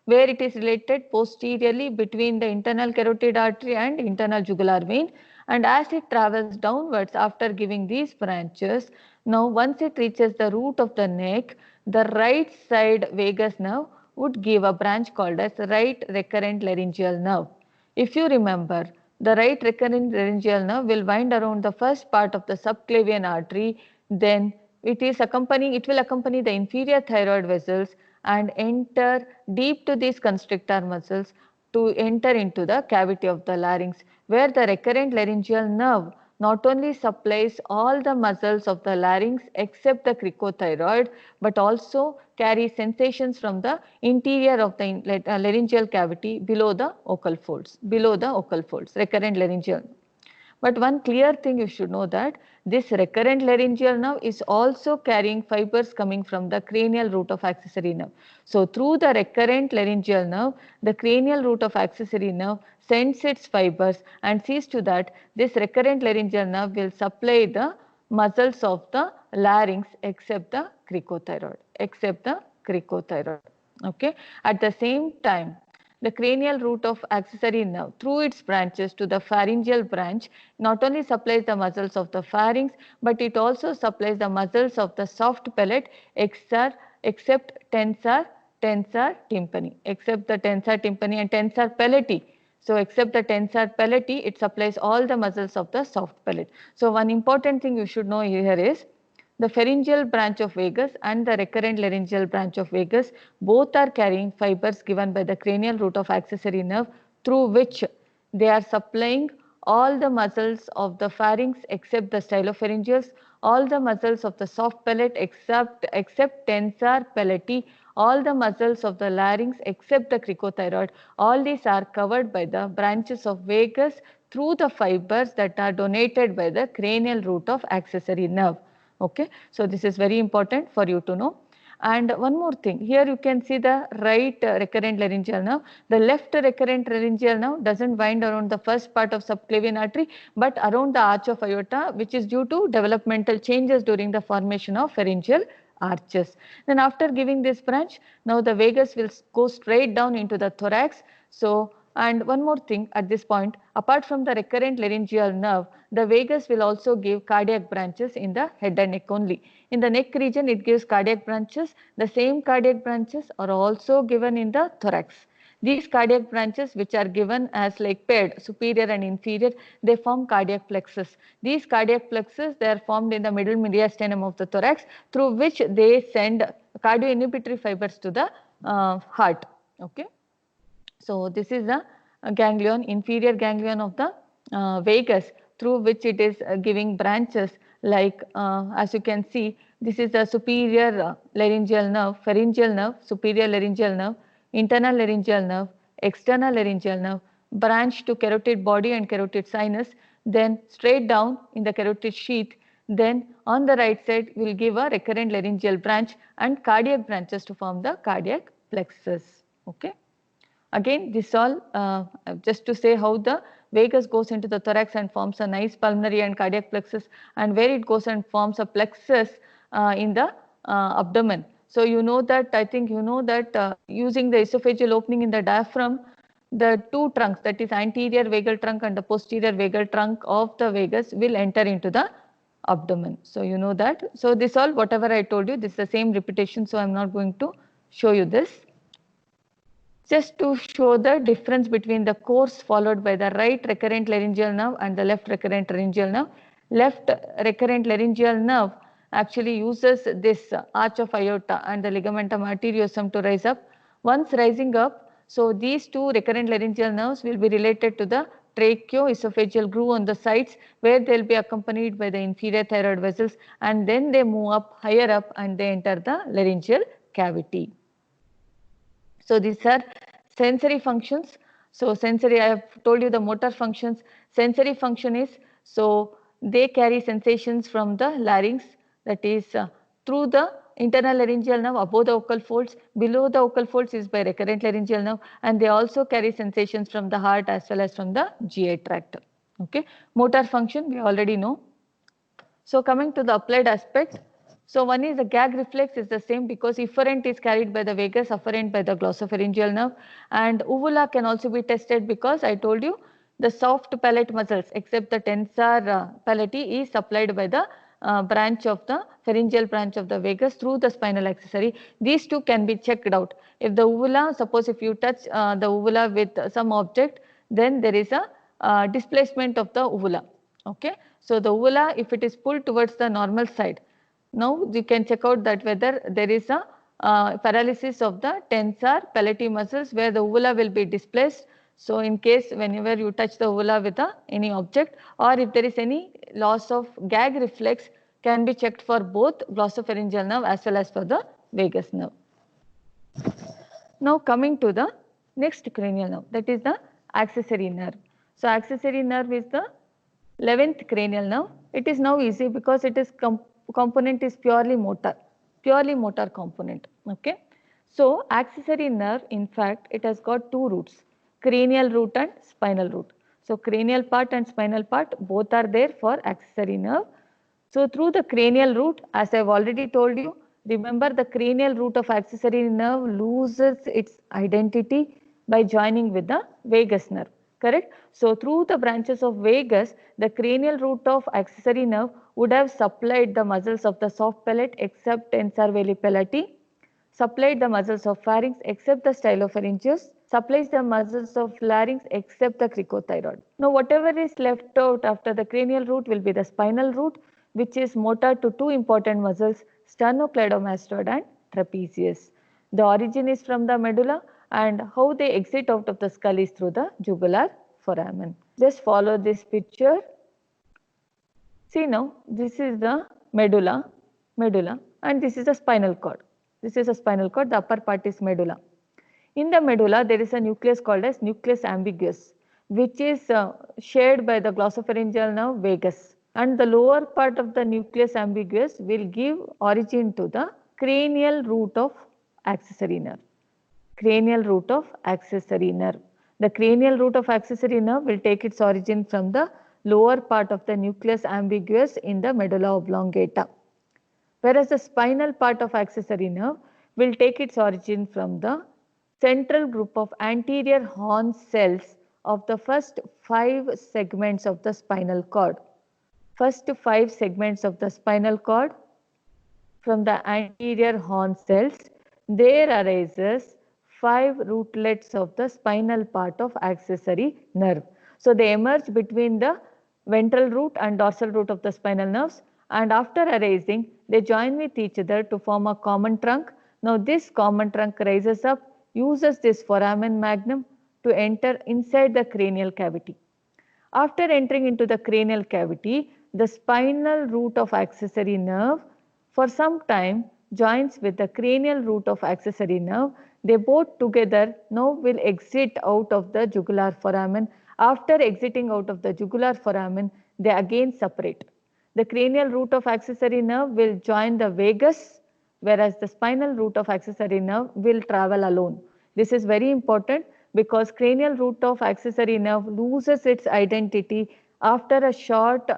where it is related posteriorly between the internal carotid artery and internal jugular vein. And as it travels downwards after giving these branches, now once it reaches the root of the neck, the right side vagus nerve would give a branch called as right recurrent laryngeal nerve. If you remember, the right recurrent laryngeal nerve will wind around the first part of the subclavian artery, then it will accompany the inferior thyroid vessels and enter deep to these constrictor muscles to enter into the cavity of the larynx, where the recurrent laryngeal nerve not only supplies all the muscles of the larynx except the cricothyroid, but also carries sensations from the interior of the laryngeal cavity below the vocal folds, recurrent laryngeal. But one clear thing you should know that this recurrent laryngeal nerve is also carrying fibers coming from the cranial root of accessory nerve. So through the recurrent laryngeal nerve, the cranial root of accessory nerve sends its fibers and sees to that this recurrent laryngeal nerve will supply the muscles of the larynx except the cricothyroid, Okay. At the same time, the cranial root of accessory nerve through its branches to the pharyngeal branch not only supplies the muscles of the pharynx, but it also supplies the muscles of the soft palate except tensor tympani, except the tensor tympani and tensor palatii. So except the tensor palatii, it supplies all the muscles of the soft palate. So one important thing you should know here is the pharyngeal branch of vagus and the recurrent laryngeal branch of vagus both are carrying fibers given by the cranial root of accessory nerve through which they are supplying all the muscles of the pharynx except the stylopharyngeus, all the muscles of the soft palate except tensor palatii, all the muscles of the larynx except the cricothyroid, all these are covered by the branches of vagus through the fibers that are donated by the cranial root of accessory nerve. Okay, so this is very important for you to know. And one more thing, here you can see the right recurrent laryngeal nerve. The left recurrent laryngeal nerve doesn't wind around the first part of subclavian artery, but around the arch of aorta, which is due to developmental changes during the formation of pharyngeal arches. Then after giving this branch, now the vagus will go straight down into the thorax. So, and one more thing at this point, apart from the recurrent laryngeal nerve, the vagus will also give cardiac branches in the head and neck only. In the neck region, it gives cardiac branches. The same cardiac branches are also given in the thorax. These cardiac branches, which are given as like paired, superior and inferior, they form cardiac plexus. These cardiac plexus, they are formed in the middle mediastinum of the thorax, through which they send cardioinhibitory fibers to the heart. Okay. So this is the ganglion, inferior ganglion of the vagus, through which it is giving branches like as you can see, this is the superior laryngeal nerve, pharyngeal nerve, superior laryngeal nerve, internal laryngeal nerve, external laryngeal nerve, branch to carotid body and carotid sinus, then straight down in the carotid sheath, then on the right side we will give a recurrent laryngeal branch and cardiac branches to form the cardiac plexus. Okay. Again, this all just to say how the vagus goes into the thorax and forms a nice pulmonary and cardiac plexus, and where it goes and forms a plexus in the abdomen. So you know that, I think you know that using the esophageal opening in the diaphragm, the two trunks, that is anterior vagal trunk and the posterior vagal trunk of the vagus, will enter into the abdomen. So you know that. So this all, whatever I told you, this is the same repetition, so I am not going to show you this. Just to show the difference between the course followed by the right recurrent laryngeal nerve and the left recurrent laryngeal nerve. Left recurrent laryngeal nerve actually uses this arch of aorta and the ligamentum arteriosum to rise up. Once rising up, so these two recurrent laryngeal nerves will be related to the tracheo-esophageal groove on the sides, where they will be accompanied by the inferior thyroid vessels, and then they move up higher up and they enter the laryngeal cavity. So these are sensory functions. So sensory, I have told you the motor functions. Sensory function is, so they carry sensations from the larynx, that is through the internal laryngeal nerve above the vocal folds, below the vocal folds is by recurrent laryngeal nerve, and they also carry sensations from the heart as well as from the GI tract. Okay. Motor function we already know. So coming to the applied aspects, so one is the gag reflex is the same because efferent is carried by the vagus, afferent by the glossopharyngeal nerve, and uvula can also be tested because I told you the soft palate muscles except the tensor palatii is supplied by the branch of the pharyngeal branch of the vagus through the spinal accessory. These two can be checked out. If the uvula, suppose if you touch the uvula with some object, then there is a displacement of the uvula. Okay. So the uvula, if it is pulled towards the normal side, now you can check out that whether there is a paralysis of the tensor palatii muscles where the uvula will be displaced. So in case whenever you touch the uvula with any object, or if there is any loss of gag reflex, can be checked for both glossopharyngeal nerve as well as for the vagus nerve. Now coming to the next cranial nerve, that is the accessory nerve. So accessory nerve is the 11th cranial nerve. It is now easy because it is component is purely motor component. Okay. So accessory nerve, in fact, it has got two roots, cranial root and spinal root. So cranial part and spinal part both are there for accessory nerve. So through the cranial root, as I have already told you, remember the cranial root of accessory nerve loses its identity by joining with the vagus nerve. Correct? So through the branches of vagus, the cranial root of accessory nerve would have supplied the muscles of the soft palate except tensor veli palatii, supplied the muscles of pharynx except the stylopharyngeus, supplies the muscles of larynx except the cricothyroid. Now whatever is left out after the cranial root will be the spinal root, which is motor to two important muscles, sternocleidomastoid and trapezius. The origin is from the medulla, and how they exit out of the skull is through the jugular foramen. Just follow this picture. See now, this is the medulla, and this is a spinal cord. This is a spinal cord, the upper part is medulla. In the medulla, there is a nucleus called as nucleus ambiguus, which is shared by the glossopharyngeal nerve vagus. And the lower part of the nucleus ambiguus will give origin to the cranial root of accessory nerve. Cranial root of accessory nerve. The cranial root of accessory nerve will take its origin from the lower part of the nucleus ambiguus in the medulla oblongata, whereas the spinal part of accessory nerve will take its origin from the central group of anterior horn cells of the first 5 segments of the spinal cord. First 5 segments of the spinal cord from the anterior horn cells, there arises 5 rootlets of the spinal part of accessory nerve. So they emerge between the ventral root and dorsal root of the spinal nerves, and after arising, they join with each other to form a common trunk. Now this common trunk rises up, uses this foramen magnum to enter inside the cranial cavity. After entering into the cranial cavity, the spinal root of accessory nerve for some time joins with the cranial root of accessory nerve. They both together now will exit out of the jugular foramen. After exiting out of the jugular foramen, they again separate. The cranial root of accessory nerve will join the vagus, whereas the spinal root of accessory nerve will travel alone. This is very important because cranial root of accessory nerve loses its identity after a short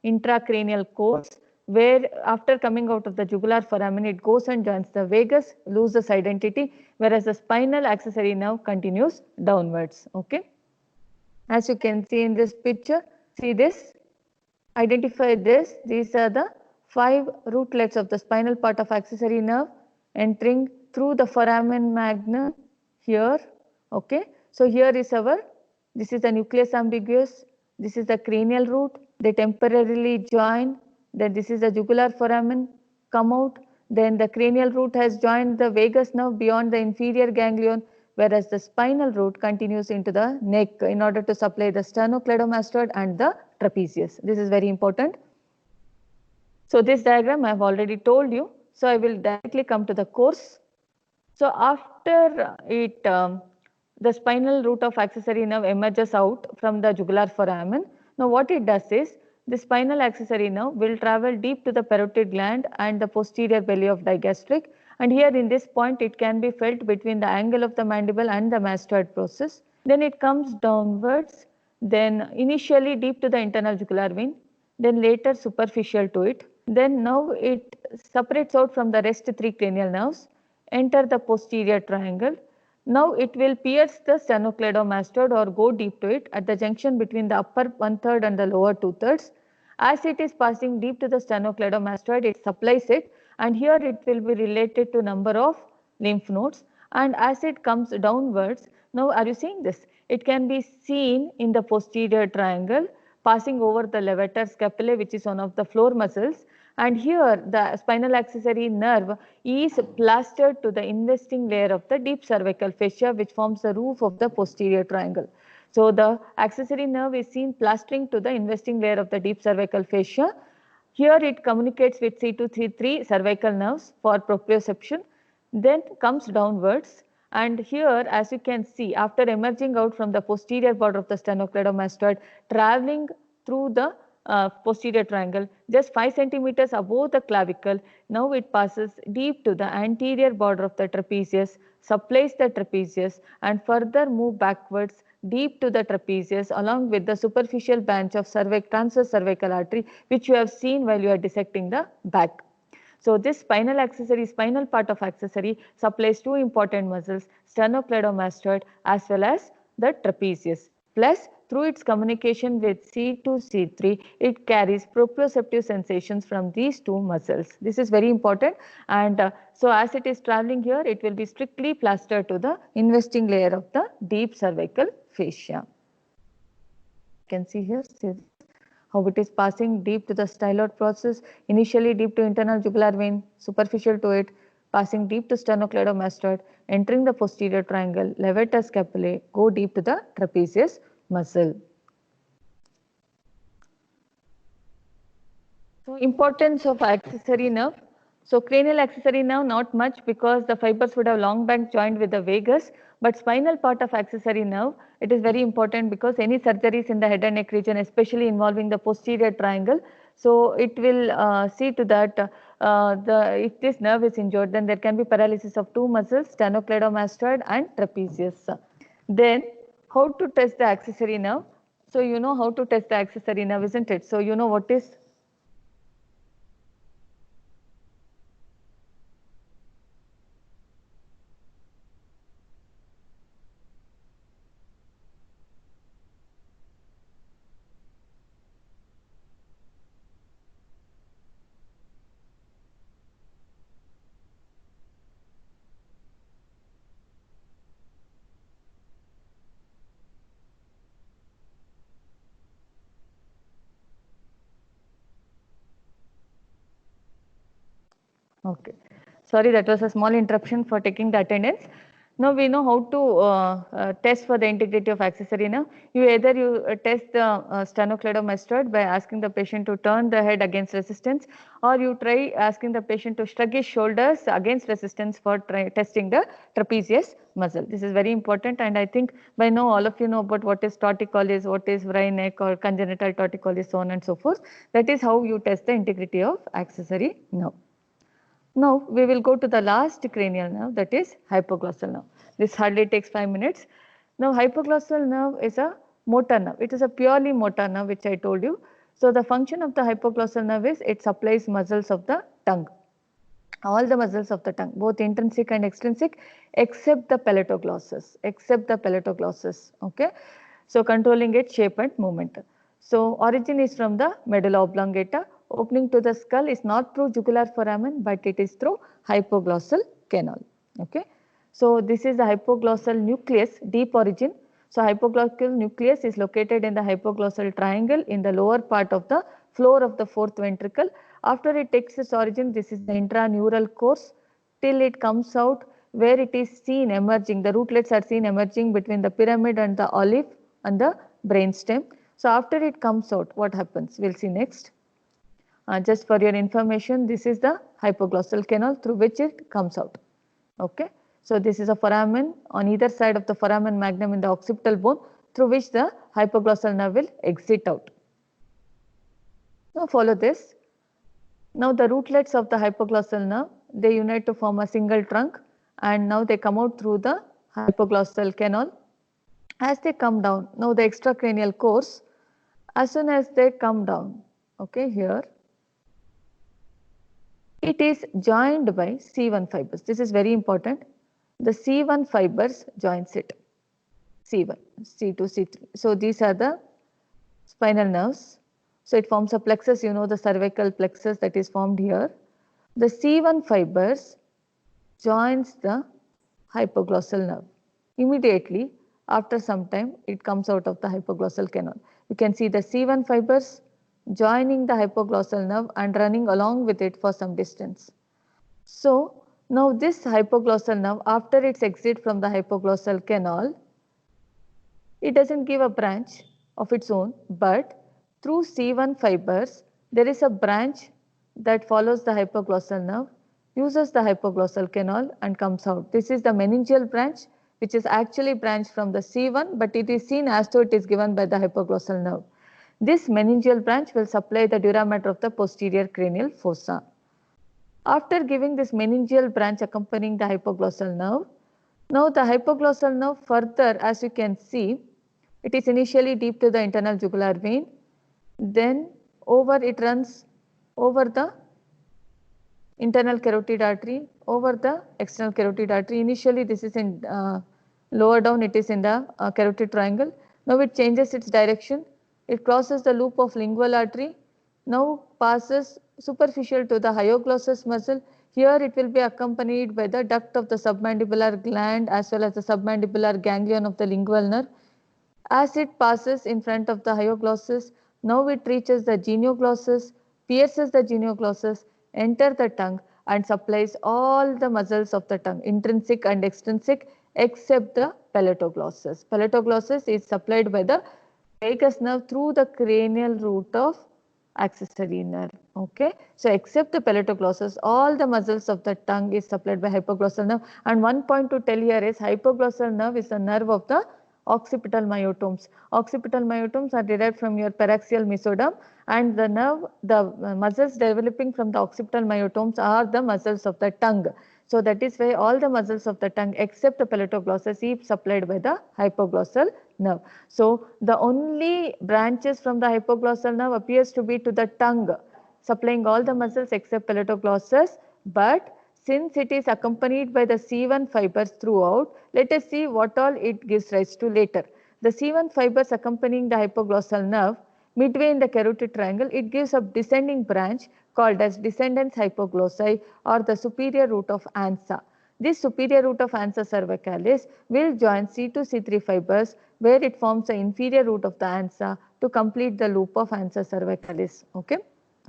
intracranial course, where after coming out of the jugular foramen it goes and joins the vagus, loses identity, whereas the spinal accessory nerve continues downwards. Okay, as you can see in this picture, see this, identify this, these are the 5 rootlets of the spinal part of accessory nerve entering through the foramen magnum here. Okay, so here is our, this is the nucleus ambiguus, this is the cranial root, they temporarily join, then this is the jugular foramen, come out, then the cranial root has joined the vagus nerve beyond the inferior ganglion, whereas the spinal root continues into the neck in order to supply the sternocleidomastoid and the trapezius. This is very important. So this diagram I have already told you, so I will directly come to the course. So after it, the spinal root of accessory nerve emerges out from the jugular foramen. Now what it does is, the spinal accessory nerve will travel deep to the parotid gland and the posterior belly of digastric, and here in this point it can be felt between the angle of the mandible and the mastoid process. Then it comes downwards, then initially deep to the internal jugular vein, then later superficial to it. Then now it separates out from the rest 3 cranial nerves, enter the posterior triangle. Now it will pierce the sternocleidomastoid or go deep to it at the junction between the upper 1/3 and the lower 2/3. As it is passing deep to the sternocleidomastoid, it supplies it, and here it will be related to number of lymph nodes. And as it comes downwards, now are you seeing this? It can be seen in the posterior triangle passing over the levator scapulae, which is one of the floor muscles. And here the spinal accessory nerve is plastered to the investing layer of the deep cervical fascia, which forms the roof of the posterior triangle. So the accessory nerve is seen plastering to the investing layer of the deep cervical fascia. Here it communicates with C2, C3 cervical nerves for proprioception, then comes downwards. And here, as you can see, after emerging out from the posterior border of the sternocleidomastoid, traveling through the posterior triangle, just 5 centimeters above the clavicle, now it passes deep to the anterior border of the trapezius, supplies the trapezius, and further move backwards deep to the trapezius along with the superficial branch of transverse cervical artery, which you have seen while you are dissecting the back. So this spinal part of accessory supplies 2 important muscles, sternocleidomastoid as well as the trapezius. Plus, through its communication with C2, C3, it carries proprioceptive sensations from these 2 muscles. This is very important, and so as it is traveling here, it will be strictly plastered to the investing layer of the deep cervical fascia. You can see here, see how it is passing deep to the styloid process, initially deep to internal jugular vein, superficial to it, passing deep to sternocleidomastoid, entering the posterior triangle, levator scapulae, go deep to the trapezius muscle. So importance of accessory nerve. So cranial accessory nerve, not much because the fibers would have long back joined with the vagus, but spinal part of accessory nerve, it is very important because any surgeries in the head and neck region, especially involving the posterior triangle, so it will see to that if this nerve is injured, then there can be paralysis of two muscles, sternocleidomastoid and trapezius. Then how to test the accessory nerve? So you know how to test the accessory nerve, isn't it? So you know what is okay. Sorry, that was a small interruption for taking the attendance. Now we know how to test for the integrity of accessory nerve. You test the sternocleidomastoid by asking the patient to turn the head against resistance, or you try asking the patient to shrug his shoulders against resistance for testing the trapezius muscle. This is very important, and I think by now all of you know about what is torticollis, what is Wrynech or congenital torticollis, so on and so forth. That is how you test the integrity of accessory nerve. Now we will go to the last cranial nerve, that is hypoglossal nerve. This hardly takes 5 minutes. Now hypoglossal nerve is a motor nerve. It is a purely motor nerve which I told you. So the function of the hypoglossal nerve is it supplies muscles of the tongue. All the muscles of the tongue, both intrinsic and extrinsic, except the palatoglossus, okay. So controlling its shape and movement. So origin is from the medulla oblongata. Opening to the skull is not through jugular foramen, but it is through hypoglossal canal. Okay. So this is the hypoglossal nucleus, deep origin. So hypoglossal nucleus is located in the hypoglossal triangle in the lower part of the floor of the fourth ventricle. After it takes its origin, this is the intraneural course till it comes out where it is seen emerging. The rootlets are seen emerging between the pyramid and the olive and the brainstem. So after it comes out, what happens? We'll see next. Just for your information, this is the hypoglossal canal through which it comes out. Okay. So this is a foramen on either side of the foramen magnum in the occipital bone through which the hypoglossal nerve will exit out. Now follow this. Now the rootlets of the hypoglossal nerve, they unite to form a single trunk, and now they come out through the hypoglossal canal. As they come down, now the extracranial course, as soon as they come down, okay, here, it is joined by C1 fibers. This is very important. The C1 fibers joins it. C1, C2, C3. So these are the spinal nerves. So it forms a plexus, you know, the cervical plexus that is formed here. The C1 fibers joins the hypoglossal nerve. Immediately after some time, it comes out of the hypoglossal canal. You can see the C1 fibers joining the hypoglossal nerve and running along with it for some distance. So now this hypoglossal nerve, after its exit from the hypoglossal canal, it doesn't give a branch of its own, but through C1 fibers, there is a branch that follows the hypoglossal nerve, uses the hypoglossal canal and comes out. This is the meningeal branch, which is actually branched from the C1, but it is seen as though it is given by the hypoglossal nerve. This meningeal branch will supply the dura mater of the posterior cranial fossa. After giving this meningeal branch accompanying the hypoglossal nerve, now the hypoglossal nerve further, as you can see, it is initially deep to the internal jugular vein, then it runs over the internal carotid artery, over the external carotid artery. Initially this is in lower down, it is in the carotid triangle. Now it changes its direction. It crosses the loop of lingual artery, now passes superficial to the hyoglossus muscle. Here it will be accompanied by the duct of the submandibular gland as well as the submandibular ganglion of the lingual nerve. As it passes in front of the hyoglossus, now it reaches the genioglossus, pierces the genioglossus, enters the tongue and supplies all the muscles of the tongue, intrinsic and extrinsic, except the palatoglossus. Palatoglossus is supplied by the vagus nerve through the cranial root of accessory nerve. Okay, so except the palatoglossus, all the muscles of the tongue is supplied by hypoglossal nerve. And one point to tell here is hypoglossal nerve is the nerve of the occipital myotomes. Occipital myotomes are derived from your paraxial mesoderm, and the nerve, the muscles developing from the occipital myotomes are the muscles of the tongue. So that is why all the muscles of the tongue except the palatoglossus is supplied by the hypoglossal nerve. So the only branches from the hypoglossal nerve appears to be to the tongue, supplying all the muscles except palatoglossus. But since it is accompanied by the C1 fibers throughout, let us see what all it gives rise to later. The C1 fibers accompanying the hypoglossal nerve, midway in the carotid triangle, it gives a descending branch called as descendens hypoglossae or the superior root of ansa. This superior root of ansa cervicalis will join C2 C3 fibers where it forms the inferior root of the ansa to complete the loop of ansa cervicalis. Okay.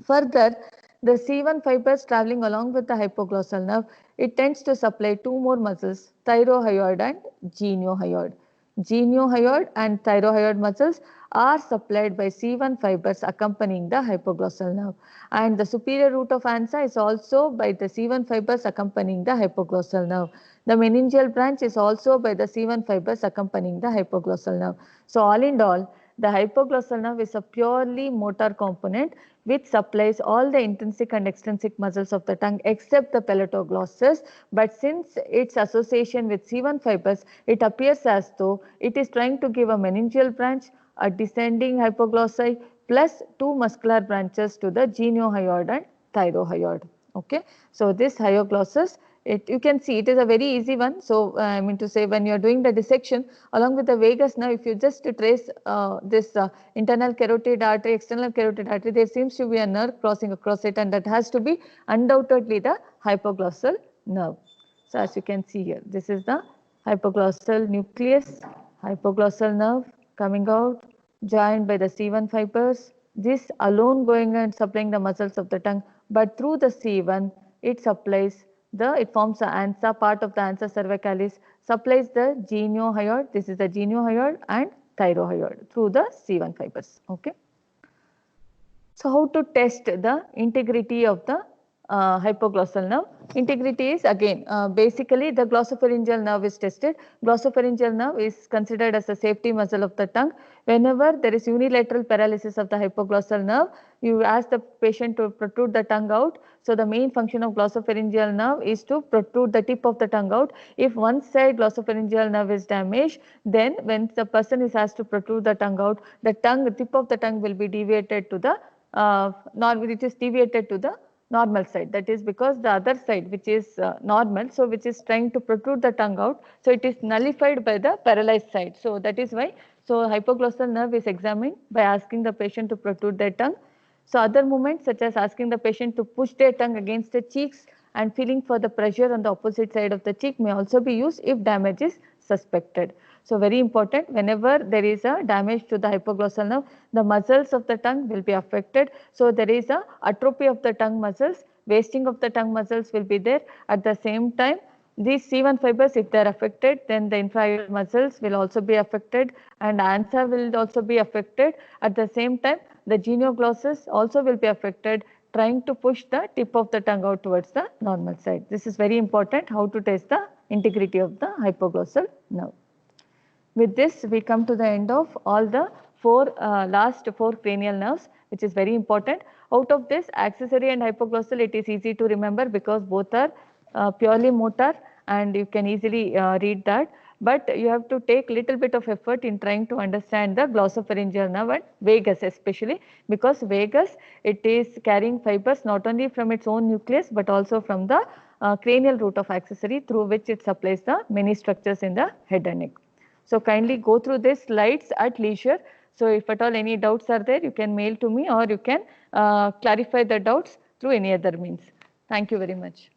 Further, the C1 fibers traveling along with the hypoglossal nerve, it tends to supply two more muscles, thyrohyoid and geniohyoid. Geniohyoid and thyrohyoid muscles are supplied by C1 fibers accompanying the hypoglossal nerve, and the superior root of ansa is also by the C1 fibers accompanying the hypoglossal nerve. The meningeal branch is also by the C1 fibers accompanying the hypoglossal nerve. So all in all, the hypoglossal nerve is a purely motor component which supplies all the intrinsic and extrinsic muscles of the tongue except the palatoglossus. But since its association with C1 fibers, it appears as though it is trying to give a meningeal branch, a descending hypoglossy, plus two muscular branches to the geniohyoid and thyrohyoid. Okay. So this hyoglossus, you can see it is a very easy one. So I mean to say, when you are doing the dissection along with the vagus nerve, if you just trace this internal carotid artery, external carotid artery, there seems to be a nerve crossing across it, and that has to be undoubtedly the hypoglossal nerve. So as you can see here, this is the hypoglossal nucleus, hypoglossal nerve coming out, joined by the C1 fibers. This alone going and supplying the muscles of the tongue, but through the C1, it supplies it forms the ansa, part of the ansa cervicalis, supplies the geniohyoid, this is the geniohyoid, and thyrohyoid through the C1 fibers. Okay. So how to test the integrity of the hypoglossal nerve? Integrity is again basically the glossopharyngeal nerve is tested. Glossopharyngeal nerve is considered as a safety muscle of the tongue. Whenever there is unilateral paralysis of the hypoglossal nerve, you ask the patient to protrude the tongue out. So the main function of glossopharyngeal nerve is to protrude the tip of the tongue out. If one side glossopharyngeal nerve is damaged, then when the person is asked to protrude the tongue out, the tip of the tongue will be deviated to the it is deviated to the normal side. That is because the other side, which is normal, so which is trying to protrude the tongue out, so it is nullified by the paralyzed side. So that is why, so hypoglossal nerve is examined by asking the patient to protrude their tongue. So other movements such as asking the patient to push their tongue against the cheeks and feeling for the pressure on the opposite side of the cheek may also be used if damage is suspected. So very important, whenever there is a damage to the hypoglossal nerve, the muscles of the tongue will be affected. So there is a atrophy of the tongue muscles, wasting of the tongue muscles will be there. At the same time, these C1 fibers, if they are affected, then the infrahyoid muscles will also be affected, and ansa will also be affected. At the same time, the genioglossus also will be affected, trying to push the tip of the tongue out towards the normal side. This is very important, how to test the integrity of the hypoglossal nerve. With this, we come to the end of all the last four cranial nerves, which is very important. Out of this, accessory and hypoglossal, it is easy to remember because both are purely motor and you can easily read that. But you have to take little bit of effort in trying to understand the glossopharyngeal nerve and vagus especially, because vagus, it is carrying fibers not only from its own nucleus but also from the cranial root of accessory, through which it supplies the many structures in the head and neck. So kindly go through these slides at leisure. So if at all any doubts are there, you can mail to me or you can clarify the doubts through any other means. Thank you very much.